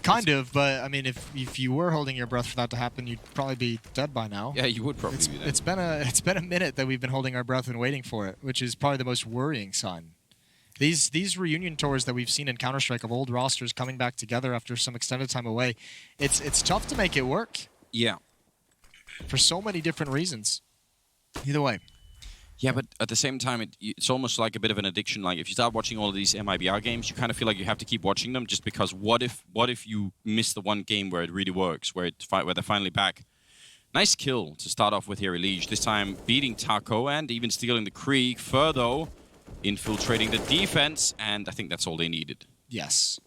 Kind of, but I mean, if you were holding your breath for that to happen, you'd probably be dead by now. Yeah, you would probably be dead. It's been a minute that we've been holding our breath and waiting for it, which is probably the most worrying sign. These reunion tours that we've seen in Counter-Strike of old rosters coming back together after some extended time away, it's tough to make it work. Yeah. For so many different reasons. Either way. Yeah, but at the same time, it's almost like a bit of an addiction. Like, if you start watching all of these MIBR games, you kind of feel like you have to keep watching them, just because what if you miss the one game where it really works, where they're finally back? Nice kill to start off with here, Elige. This time beating Taco and even stealing the Krieg. Further, infiltrating the defense, and I think that's all they needed. Yes.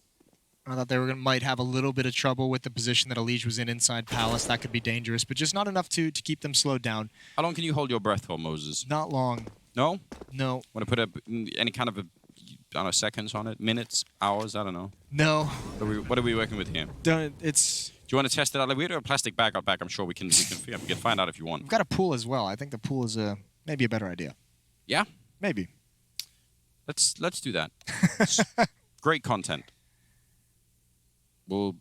I thought they might have a little bit of trouble with the position that Elige was in inside Palace. That could be dangerous, but just not enough to keep them slowed down. How long can you hold your breath for, Moses? Not long. No? No. Want to put any kind of seconds on it? Minutes? Hours? I don't know. No. What are we working with here? It's... Do you want to test it out? Like, we have a plastic bag out back. I'm sure we can find out if you want. We've got a pool as well. I think the pool is maybe a better idea. Yeah? Maybe. Let's do that. Great content. We'll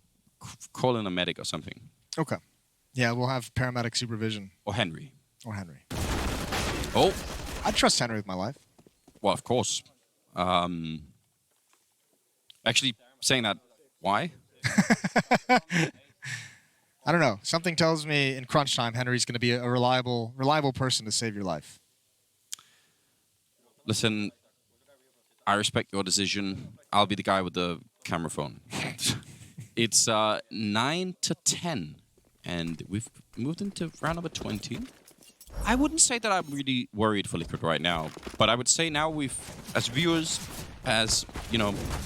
call in a medic or something. Okay. Yeah, we'll have paramedic supervision. Or Henry. Or Henry. Oh. I'd trust Henry with my life. Well, of course. Actually, saying that, why? I don't know. Something tells me in crunch time, Henry's going to be a reliable person to save your life. Listen, I respect your decision. I'll be the guy with the camera phone. It's 9 to 10, and we've moved into round number 20. I wouldn't say that I'm really worried for Liquid right now, but I would say now we've, as viewers, as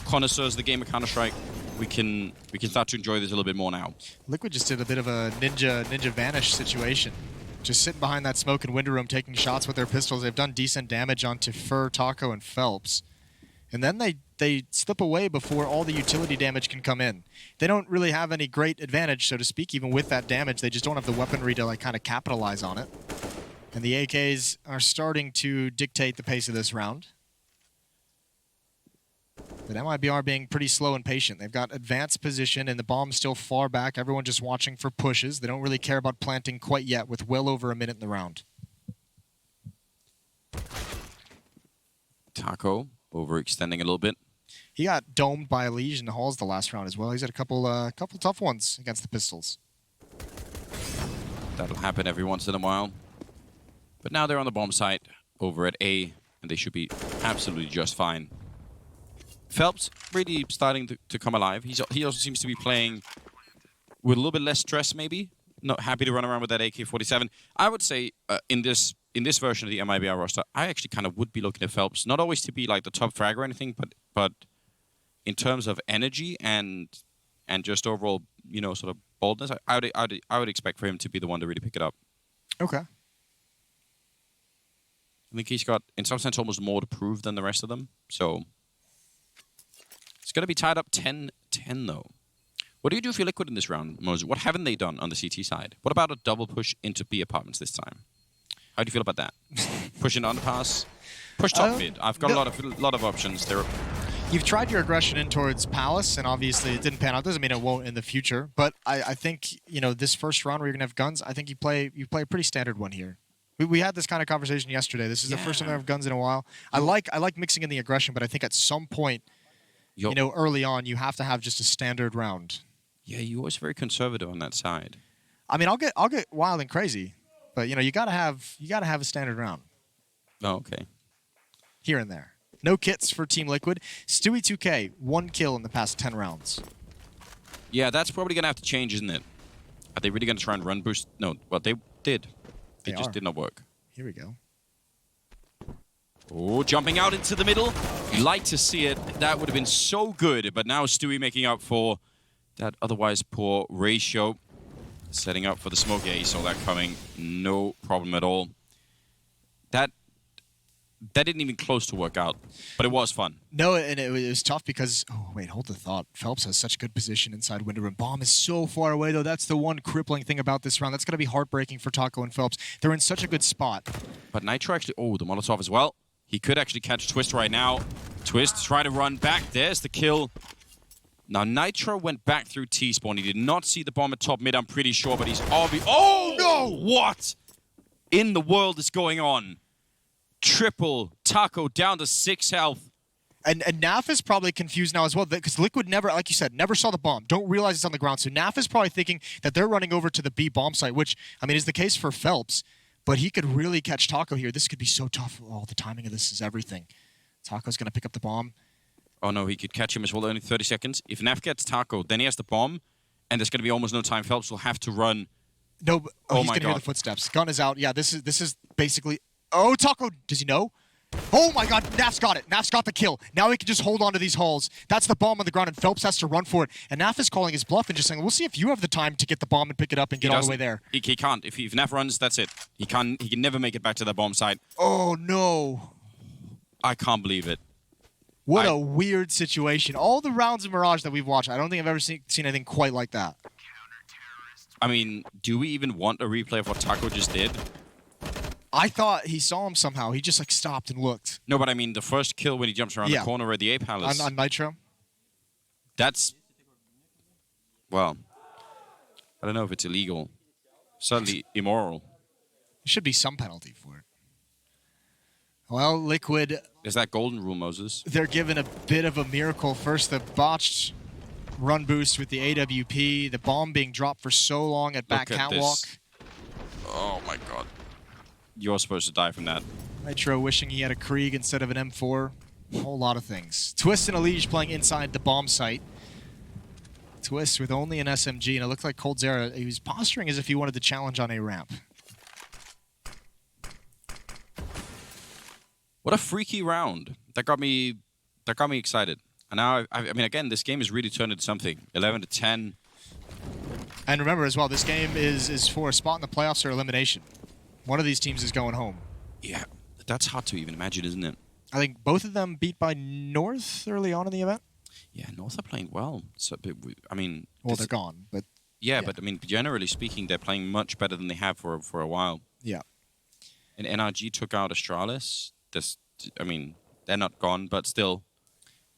connoisseurs of the game of Counter-Strike, we can start to enjoy this a little bit more now. Liquid just did a bit of a ninja vanish situation. Just sitting behind that smoke and window room taking shots with their pistols. They've done decent damage onto Fur, Taco, and Phelps. And then they slip away before all the utility damage can come in. They don't really have any great advantage, so to speak, even with that damage. They just don't have the weaponry to like kind of capitalize on it. And the AKs are starting to dictate the pace of this round. But MIBR being pretty slow and patient. They've got advanced position and the bomb's still far back. Everyone just watching for pushes. They don't really care about planting quite yet with well over a minute in the round. Taco overextending a little bit. He got domed by Elige in the halls the last round as well. He's had a couple tough ones against the pistols. That'll happen every once in a while. But now they're on the bomb site over at A, and they should be absolutely just fine. Phelps really starting to come alive. He also seems to be playing with a little bit less stress, maybe. Not happy to run around with that AK-47. I would say in this version of the MIBR roster, I actually kind of would be looking at Phelps, not always to be like the top frag or anything, but in terms of energy and just overall, sort of boldness, I would expect for him to be the one to really pick it up. Okay. I think he's got, in some sense, almost more to prove than the rest of them. So it's going to be tied up 10-10, though. What do you do for Liquid in this round, Moses? What haven't they done on the CT side? What about a double push into B apartments this time? How do you feel about that? Push in underpass? Push top mid. I've got a lot of options. You've tried your aggression in towards Palace, and obviously it didn't pan out. Doesn't mean it won't in the future. But I think, this first round where you're going to have guns, I think you play a pretty standard one here. We had this kind of conversation yesterday. This is the first time I have guns in a while. I like mixing in the aggression, but I think at some point, early on, you have to have just a standard round. Yeah, you're always very conservative on that side. I mean, I'll get wild and crazy, but you gotta have a standard round. Oh, okay. Here and there. No kits for Team Liquid. Stewie 2K, 1 kill in the past 10 rounds. Yeah, that's probably gonna have to change, isn't it? Are they really gonna try and run boost? No, well they did. It just did not work. Here we go. Oh, jumping out into the middle. You'd like to see it. That would have been so good. But now Stewie making up for that otherwise poor ratio. Setting up for the smoke. Yeah, he saw that coming. No problem at all. That didn't even close to work out. But it was fun. No, and it was tough because... Oh, wait, hold the thought. Phelps has such good position inside window room. Bomb is so far away, though. That's the one crippling thing about this round. That's going to be heartbreaking for Taco and Phelps. They're in such a good spot. But Nitro actually... Oh, the Molotov as well. He could actually catch Twist right now. Twist trying to run back. There's the kill. Now, Nitro went back through T-spawn. He did not see the bomb at top mid, I'm pretty sure, but he's obvious. Oh, no! What in the world is going on? Triple Taco down to 6 health. And Naf is probably confused now as well, because Liquid never, like you said, never saw the bomb. Don't realize it's on the ground. So Naf is probably thinking that they're running over to the B bomb site, which, I mean, is the case for Phelps. But he could really catch Taco here. This could be so tough. Oh, the timing of this is everything. Taco's going to pick up the bomb. Oh, no, he could catch him as well, only 30 seconds. If Naf gets Taco, then he has the bomb, and there's going to be almost no time. Phelps will have to run. No, he's going to hear the footsteps. Gun is out. Yeah, this is basically... Oh, Taco, does he know? Oh my god, Naf's got it. Naf's got the kill. Now he can just hold on to these halls. That's the bomb on the ground, and Phelps has to run for it. And Naf is calling his bluff and just saying, we'll see if you have the time to get the bomb and pick it up and get all the way there. He can't. If Naf runs, that's it. He can never make it back to the bomb site. Oh, no. I can't believe it. What a weird situation. All the rounds of Mirage that we've watched, I don't think I've ever seen anything quite like that. I mean, do we even want a replay of what Taco just did? I thought he saw him somehow. He just like stopped and looked. No, but I mean, the first kill when he jumps around the corner at the A Palace. On Nitro? That's... Well, I don't know if it's illegal. Certainly immoral. There should be some penalty for it. Well, Liquid... There's that golden rule, Moses. They're given a bit of a miracle. First, the botched run boost with the AWP. The bomb being dropped for so long at back catwalk. This. Oh my god. You're supposed to die from that. Nitro wishing he had a Krieg instead of an M4. A whole lot of things. Twist and Elige playing inside the bomb site. Twist with only an SMG, and it looked like coldzera, he was posturing as if he wanted to challenge on a ramp. What a freaky round. That got me excited. And now, I mean, again, this game has really turned into something. 11-10. And remember as well, this game is for a spot in the playoffs or elimination. One of these teams is going home. Yeah, that's hard to even imagine, isn't it? I think both of them beat by North early on in the event. Yeah, North are playing well. So, I mean... Well, they're gone, but... Yeah, but I mean, generally speaking, they're playing much better than they have for a while. Yeah. And NRG took out Astralis. I mean, they're not gone, but still.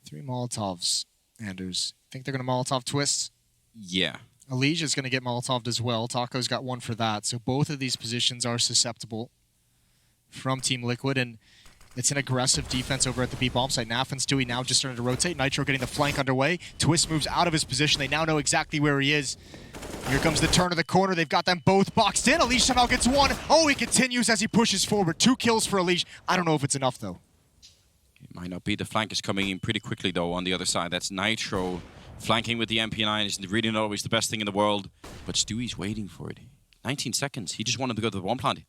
3 Molotovs, Anders. Think they're going to Molotov Twist? Yeah. Elige is going to get Molotoved as well. Taco's got one for that. So both of these positions are susceptible from Team Liquid, and it's an aggressive defense over at the B bomb site. Naf and Stewie now just starting to rotate. Nitro getting the flank underway. Twist moves out of his position. They now know exactly where he is. Here comes the turn of the corner. They've got them both boxed in. Elige somehow gets one. Oh, he continues as he pushes forward. 2 kills for Elige. I don't know if it's enough, though. It might not be. The flank is coming in pretty quickly, though, on the other side. That's Nitro. Flanking with the MP9 is really not always the best thing in the world. But Stewie's waiting for it. 19 seconds. He just wanted to go to the bomb plant.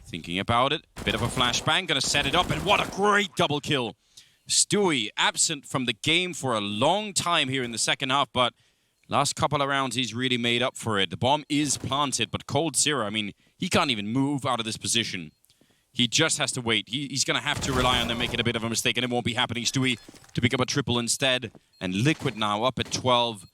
Thinking about it. Bit of a flashbang. Gonna set it up. And what a great double kill. Stewie absent from the game for a long time here in the second half. But last couple of rounds, he's really made up for it. The bomb is planted. But coldzera, I mean, he can't even move out of this position. He just has to wait. He's going to have to rely on them making a bit of a mistake, and it won't be happening. Stewie to pick up a triple instead. And Liquid now up at 12.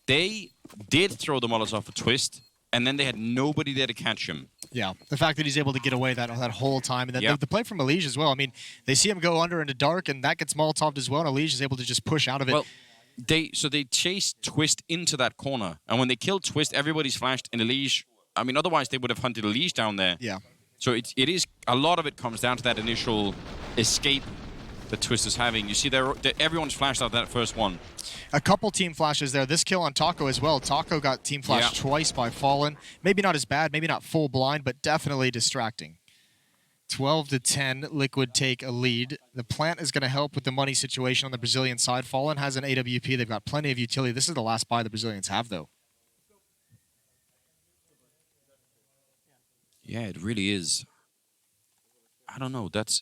They did throw the Molotov for Twist, and then they had nobody there to catch him. Yeah, the fact that he's able to get away that whole time. And then the play from Elige as well. I mean, they see him go under into dark, and that gets Molotoved as well, and Elige is able to just push out of it. Well, they chased Twist into that corner, and when they killed Twist, everybody's flashed, and Elige, I mean, otherwise they would have hunted Elige down there. Yeah. So it is a lot of it comes down to that initial escape that Twist is having. You see, everyone's flashed out that first one. A couple team flashes there. This kill on Taco as well. Taco got team flashed twice by Fallen. Maybe not as bad, maybe not full blind, but definitely distracting. 12-10, Liquid take a lead. The plant is going to help with the money situation on the Brazilian side. Fallen has an AWP. They've got plenty of utility. This is the last buy the Brazilians have, though. Yeah, it really is. I don't know. That's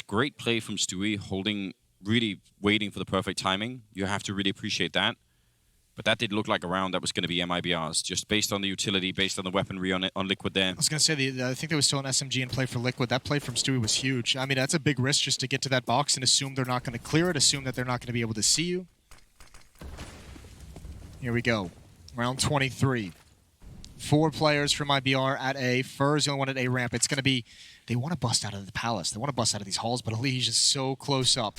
great play from Stewie, holding, really waiting for the perfect timing. You have to really appreciate that. But that did look like a round that was going to be MIBR's, just based on the utility, based on the weaponry on Liquid there. I was going to say, I think there was still an SMG in play for Liquid. That play from Stewie was huge. I mean, that's a big risk just to get to that box and assume they're not going to clear it, assume that they're not going to be able to see you. Here we go. Round 23. 4 players from MIBR at A. Fur is the only one at A ramp. It's going to be... They want to bust out of the palace. They want to bust out of these halls, but Elige is so close up.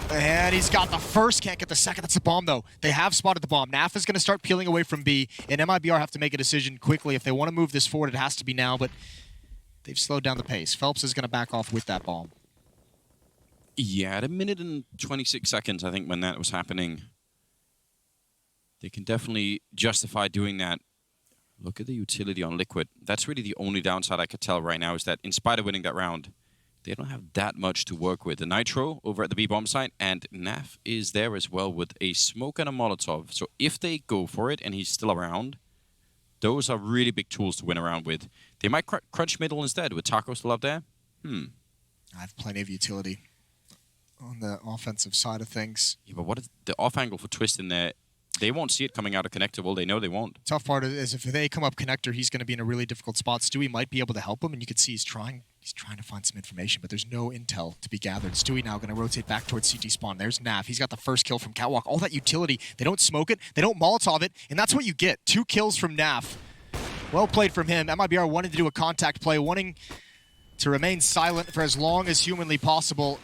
And he's got the first, can't get the second. That's the bomb, though. They have spotted the bomb. NAF is going to start peeling away from B, and MIBR have to make a decision quickly. If they want to move this forward, it has to be now, but they've slowed down the pace. Phelps is going to back off with that bomb. Yeah, at 1 minute and 26 seconds, I think, when that was happening. They can definitely justify doing that. Look at the utility on Liquid. That's really the only downside I could tell right now, is that in spite of winning that round, they don't have that much to work with. The Nitro over at the B-bomb site, and Naf is there as well with a smoke and a Molotov. So if they go for it and he's still around, those are really big tools to win around with. They might crunch middle instead with Taco still up there. I have plenty of utility on the offensive side of things. Yeah, but what is the off angle for Twist in there? They won't see it coming out of connector. Well, they know they won't. Tough part is if they come up connector, he's going to be in a really difficult spot. Stewie might be able to help him, and you can see he's trying He's trying to find some information, but there's no intel to be gathered. Stewie now going to rotate back towards CT spawn. There's Nav. He's got the first kill from Catwalk. All that utility. They don't smoke it. They don't Molotov it. And that's what you get. 2 kills from Nav. Well played from him. MIBR wanted to do a contact play, wanting to remain silent for as long as humanly possible.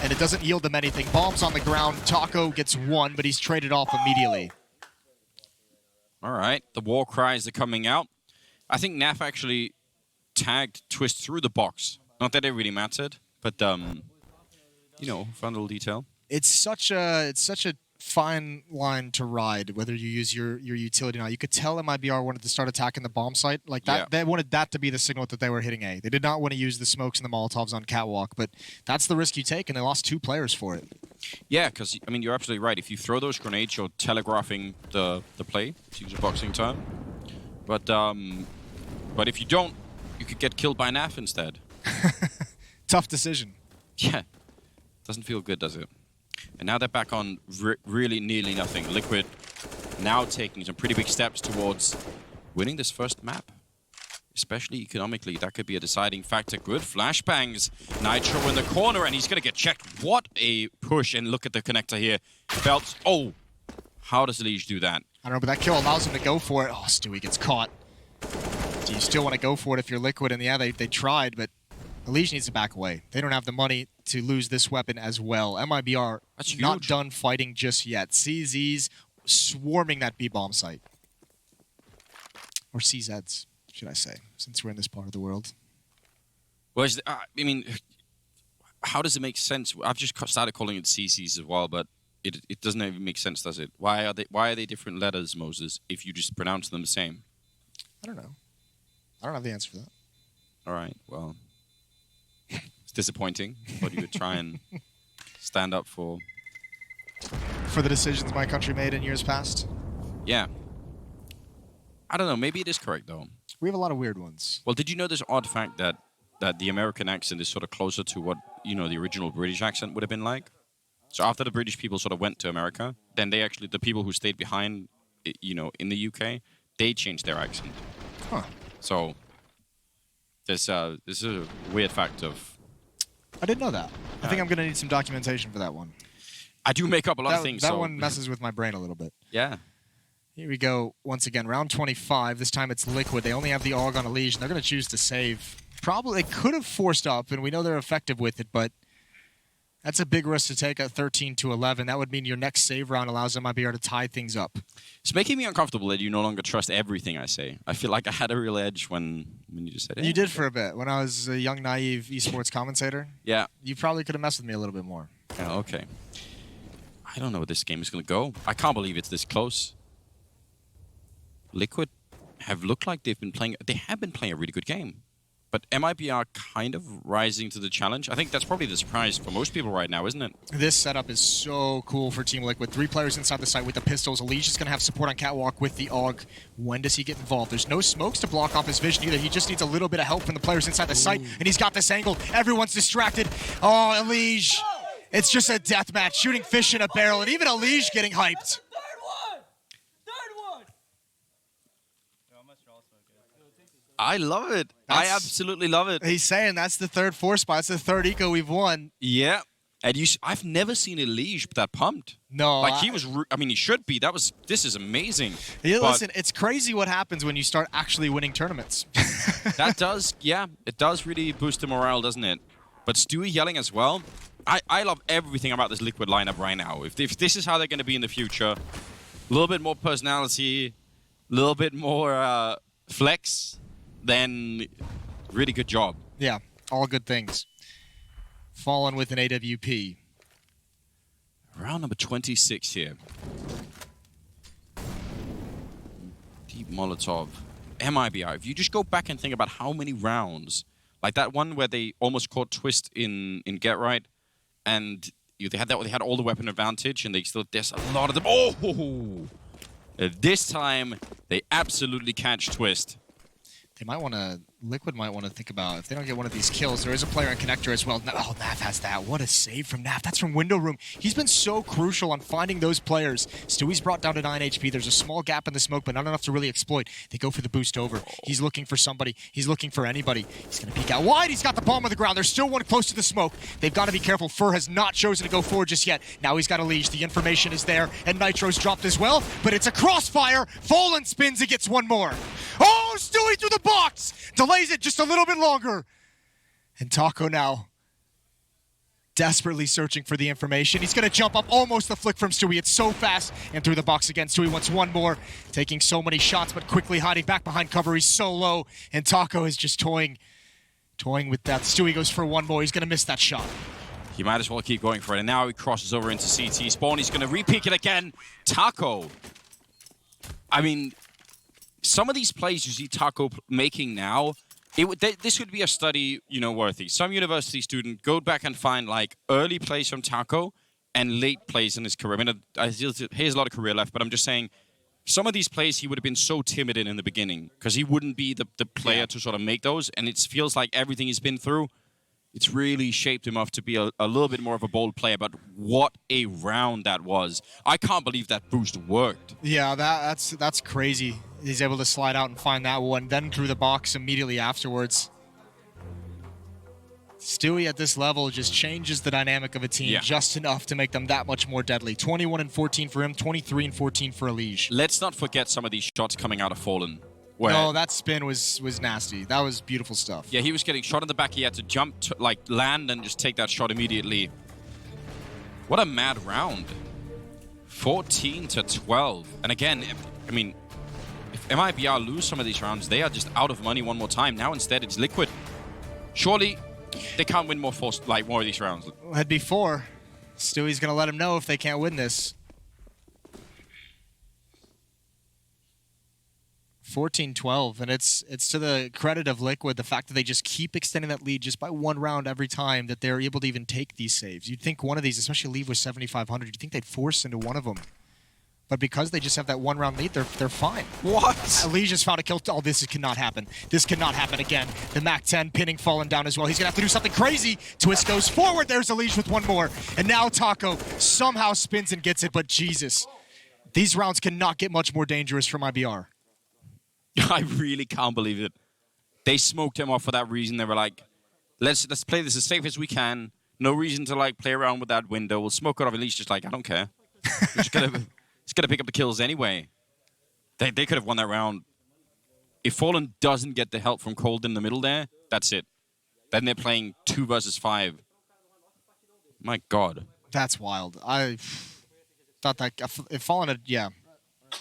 And it doesn't yield them anything. Bombs on the ground. Taco gets 1, but he's traded off immediately. All right. The war cries are coming out. I think Naf actually tagged Twist through the box. Not that it really mattered, but you know, fun little detail. It's such a fine line to ride whether you use your utility or not. You could tell MIBR wanted to start attacking the bomb site like that. Yeah. They wanted that to be the signal that they were hitting A. They did not want to use the smokes and the Molotovs on Catwalk, but that's the risk you take, and they lost 2 players for it. Yeah, because I mean, you're absolutely right. If you throw those grenades, you're telegraphing the play, to use a boxing term. But if you don't, you could get killed by NAF instead. Tough decision. Yeah. Doesn't feel good, does it? And now they're back on really nearly nothing. Liquid now taking some pretty big steps towards winning this first map. Especially economically, that could be a deciding factor. Good flashbangs. Nitro in the corner, and he's going to get checked. What a push, and look at the connector here. Belts. Oh, how does Liege do that? I don't know, but that kill allows him to go for it. Oh, Stewie gets caught. Do you still want to go for it if you're Liquid? And yeah, they tried, but Liege needs to back away. They don't have the money to lose this weapon as well. MIBR not done fighting just yet. CZ's swarming that B-bomb site. Or CZ's, should I say, since we're in this part of the world. Well, I mean, how does it make sense? I've just started calling it CC's as well, but it doesn't even make sense, does it? Why are they different letters, Moses, if you just pronounce them the same? I don't know. I don't have the answer for that. All right, well, it's disappointing, but you would try and stand up for the decisions my country made in years past. Yeah. I don't know, maybe it is correct, though. We have a lot of weird ones. Well, did you know this odd fact that the American accent is sort of closer to what, you know, the original British accent would have been like? So after the British people sort of went to America, then they actually, the people who stayed behind, you know, in the UK, they changed their accent. Huh. So this is a weird fact of... I didn't know that. I think I'm going to need some documentation for that one. I do make up a lot of things. That one messes with my brain a little bit. Yeah. Here we go once again. Round 25. This time it's Liquid. They only have the AUG on a Liege, and they're going to choose to save. Probably, they could have forced up, and we know they're effective with it, but that's a big risk to take at 13-11. That would mean your next save round allows MIBR to tie things up. It's making me uncomfortable that you no longer trust everything I say. I feel like I had a real edge when you just said it. You did for a bit. When I was a young, naive esports commentator. Yeah. You probably could have messed with me a little bit more. Yeah, okay. I don't know where this game is going to go. I can't believe it's this close. Liquid have looked like they have been playing a really good game. But MIBR kind of rising to the challenge. I think that's probably the surprise for most people right now, isn't it? This setup is so cool for Team Liquid. 3 players inside the site with the pistols. Elish is going to have support on Catwalk with the AUG. When does he get involved? There's no smokes to block off his vision either. He just needs a little bit of help from the players inside the site. And he's got this angle. Everyone's distracted. Oh, Elish. It's just a death match. Shooting fish in a barrel. And even Elish getting hyped. I love it. I absolutely love it. He's saying that's the 3rd 4 spot. It's the 3rd eco we've won. Yeah. And I've never seen a Liege that pumped. No. Like, he was... I mean, he should be. This is amazing. Yeah, listen, it's crazy what happens when you start actually winning tournaments. That does, yeah. It does really boost the morale, doesn't it? But Stewie yelling as well. I love everything about this Liquid lineup right now. If this is how they're going to be in the future, a little bit more personality, a little bit more flex... then really good job. Yeah, all good things. Fallen with an AWP. Round number 26 here. Deep Molotov. MIBR. If you just go back and think about how many rounds, like that one where they almost caught Twist in Get Right, and they had all the weapon advantage, and there's a lot of them. Oh! This time, they absolutely catch Twist. They might want to, Liquid might want to think about, if they don't get one of these kills, there is a player in connector as well. Oh, Nav has that. What a save from Nav. That's from window room. He's been so crucial on finding those players. Stewie's brought down to 9 HP. There's a small gap in the smoke, but not enough to really exploit. They go for the boost over. He's looking for somebody. He's looking for anybody. He's going to peek out wide. He's got the bomb on the ground. There's still one close to the smoke. They've got to be careful. Fur has not chosen to go forward just yet. Now he's got a leash. The information is there, and Nitro's dropped as well, but it's a crossfire. Fallen spins and gets one more. Oh, Stewie through the box! Delays it just a little bit longer. And Taco now desperately searching for the information. He's going to jump up, almost the flick from Stewie. It's so fast, and through the box again. Stewie wants one more, taking so many shots, but quickly hiding back behind cover. He's so low, and Taco is just toying with that. Stewie goes for one more. He's going to miss that shot. He might as well keep going for it, and now he crosses over into CT spawn. He's going to re-peek it again. Taco. I mean, some of these plays you see Taco making now, this would be a study, worthy. Some university student go back and find like early plays from Taco and late plays in his career. I mean, he has a lot of career left, but I'm just saying some of these plays he would have been so timid in the beginning because he wouldn't be the player to sort of make those. And it feels like everything he's been through, it's really shaped him up to be a little bit more of a bold player. But what a round that was. I can't believe that boost worked. Yeah, that's crazy. He's able to slide out and find that one, then through the box immediately afterwards. Stewie at this level just changes the dynamic of a team just enough to make them that much more deadly. 21 and 14 for him, 23 and 14 for Elige. Let's not forget some of these shots coming out of Fallen. No, that spin was nasty. That was beautiful stuff. Yeah, he was getting shot in the back. He had to jump, land, and just take that shot immediately. What a mad round. 14-12. And again, I mean, if MIBR lose some of these rounds, they are just out of money one more time. Now instead, it's Liquid. Surely, they can't win more of these rounds. Had before. Stewie's going to let him know if they can't win this. 14-12, and it's to the credit of Liquid, the fact that they just keep extending that lead just by one round every time that they're able to even take these saves. You'd think one of these, especially Leave with 7,500, you'd think they'd force into one of them. But because they just have that one-round lead, they're fine. What? Elige just found a kill. Oh, this cannot happen. This cannot happen again. The MAC-10 pinning falling down as well. He's going to have to do something crazy. Twist goes forward. There's Elige with one more. And now Taco somehow spins and gets it, but Jesus. These rounds cannot get much more dangerous from MIBR. I really can't believe it. They smoked him off for that reason. They were like, let's play this as safe as we can. No reason to play around with that window. We'll smoke it off. Elige just like, I don't care. We're just gonna pick up the kills anyway. They could have won that round. If Fallen doesn't get the help from Cold in the middle there, that's it. Then they're playing 2 versus 5. My God. That's wild. I thought that if Fallen had,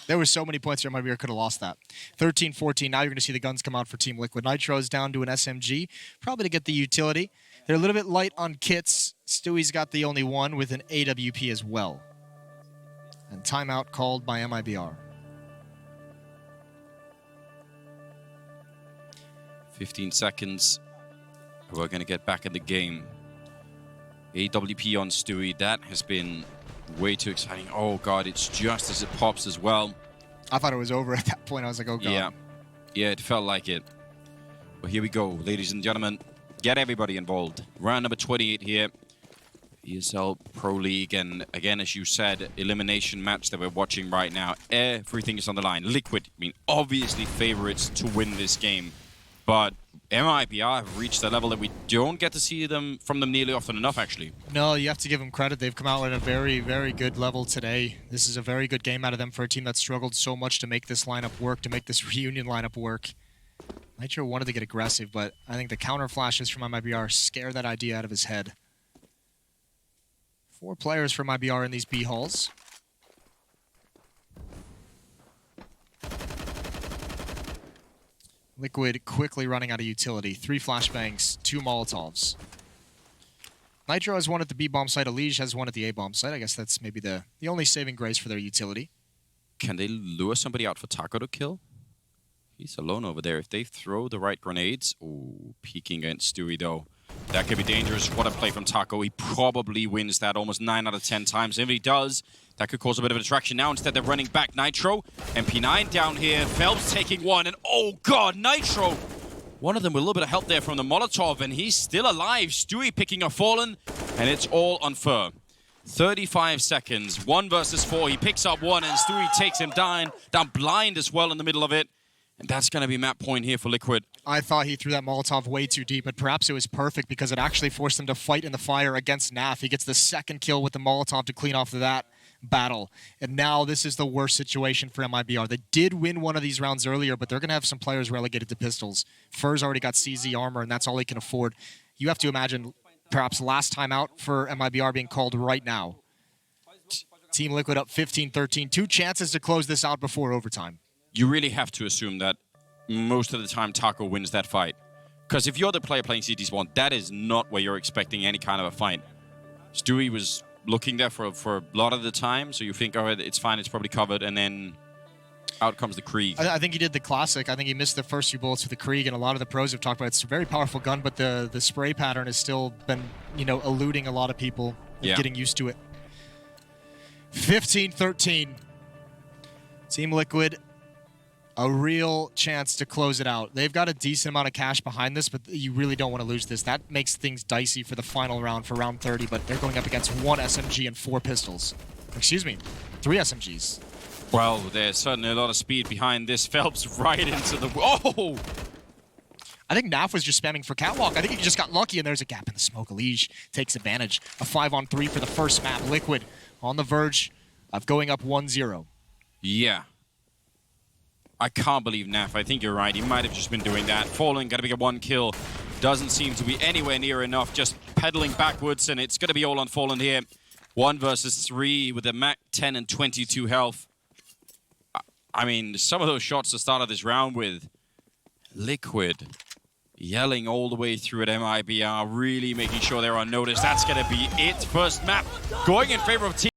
there were so many points here, MIBR could have lost that. 13-14, now you're going to see the guns come out for Team Liquid. Nitro's down to an SMG, probably to get the utility. They're a little bit light on kits. Stewie's got the only one with an AWP as well. And timeout called by MIBR. 15 seconds. We're going to get back in the game. AWP on Stewie, that has been way too exciting. Oh, God, it's just as it pops as well. I thought it was over at that point. I was like, oh, God. Yeah, it felt like it. Well, here we go, ladies and gentlemen. Get everybody involved. Round number 28 here. ESL Pro League. And again, as you said, elimination match that we're watching right now. Everything is on the line. Liquid, obviously favorites to win this game. But MIBR have reached a level that we don't get to see from them nearly often enough, actually. No, you have to give them credit. They've come out at a very, very good level today. This is a very good game out of them for a team that struggled so much to make this lineup work, to make this reunion lineup work. Nitro wanted to get aggressive, but I think the counter flashes from MIBR scare that idea out of his head. 4 players from MIBR in these B halls. Liquid quickly running out of utility. 3 flashbangs, 2 Molotovs. Nitro has one at the B bomb site. Elige has one at the A bomb site. I guess that's maybe the only saving grace for their utility. Can they lure somebody out for Taco to kill? He's alone over there. If they throw the right grenades... Ooh, peeking against Stewie, though. That could be dangerous. What a play from Taco. He probably wins that almost 9 out of 10 times. If he does, that could cause a bit of a distraction. Now instead they're running back Nitro. MP9 down here. Phelps taking one. And oh god, Nitro! One of them with a little bit of help there from the Molotov. And he's still alive. Stewie picking a Fallen. And it's all on Fur. 35 seconds. 1 versus 4. He picks up one and Stewie takes him down blind as well in the middle of it. And that's going to be map point here for Liquid. I thought he threw that Molotov way too deep, but perhaps it was perfect because it actually forced him to fight in the fire against Naf. He gets the second kill with the Molotov to clean off that battle. And now this is the worst situation for MIBR. They did win one of these rounds earlier, but they're going to have some players relegated to pistols. Fur's already got CZ armor, and that's all he can afford. You have to imagine perhaps last time out for MIBR being called right now. Team Liquid up 15-13. 2 chances to close this out before overtime. You really have to assume that most of the time Taco wins that fight. Because if you're the player playing CT1, that is not where you're expecting any kind of a fight. Stewie was looking there for a lot of the time, so you think, all right, it's fine, it's probably covered, and then out comes the Krieg. I think he did the classic. I think he missed the first few bullets with the Krieg, and a lot of the pros have talked about it. It's a very powerful gun, but the spray pattern has still been, eluding a lot of people and getting used to it. 15-13. Team Liquid, a real chance to close it out. They've got a decent amount of cash behind this, but you really don't want to lose this. That makes things dicey for the final round, for round 30, but they're going up against 1 SMG and 4 pistols. Excuse me, 3 SMGs. Well, there's certainly a lot of speed behind this. Phelps right into the... Oh! I think Naf was just spamming for Catwalk. I think he just got lucky, and there's a gap in the smoke. Elige takes advantage. A 5-on-3 for the first map. Liquid on the verge of going up 1-0. Yeah. I can't believe Naf. I think you're right. He might have just been doing that. Fallen, gotta get 1 kill. Doesn't seem to be anywhere near enough. Just pedaling backwards, and it's gonna be all on Fallen here. 1 versus 3 with a Mac 10 and 22 health. I mean, some of those shots to start of this round with Liquid yelling all the way through at MIBR, really making sure they're on notice. That's gonna be it. First map going in favor of Team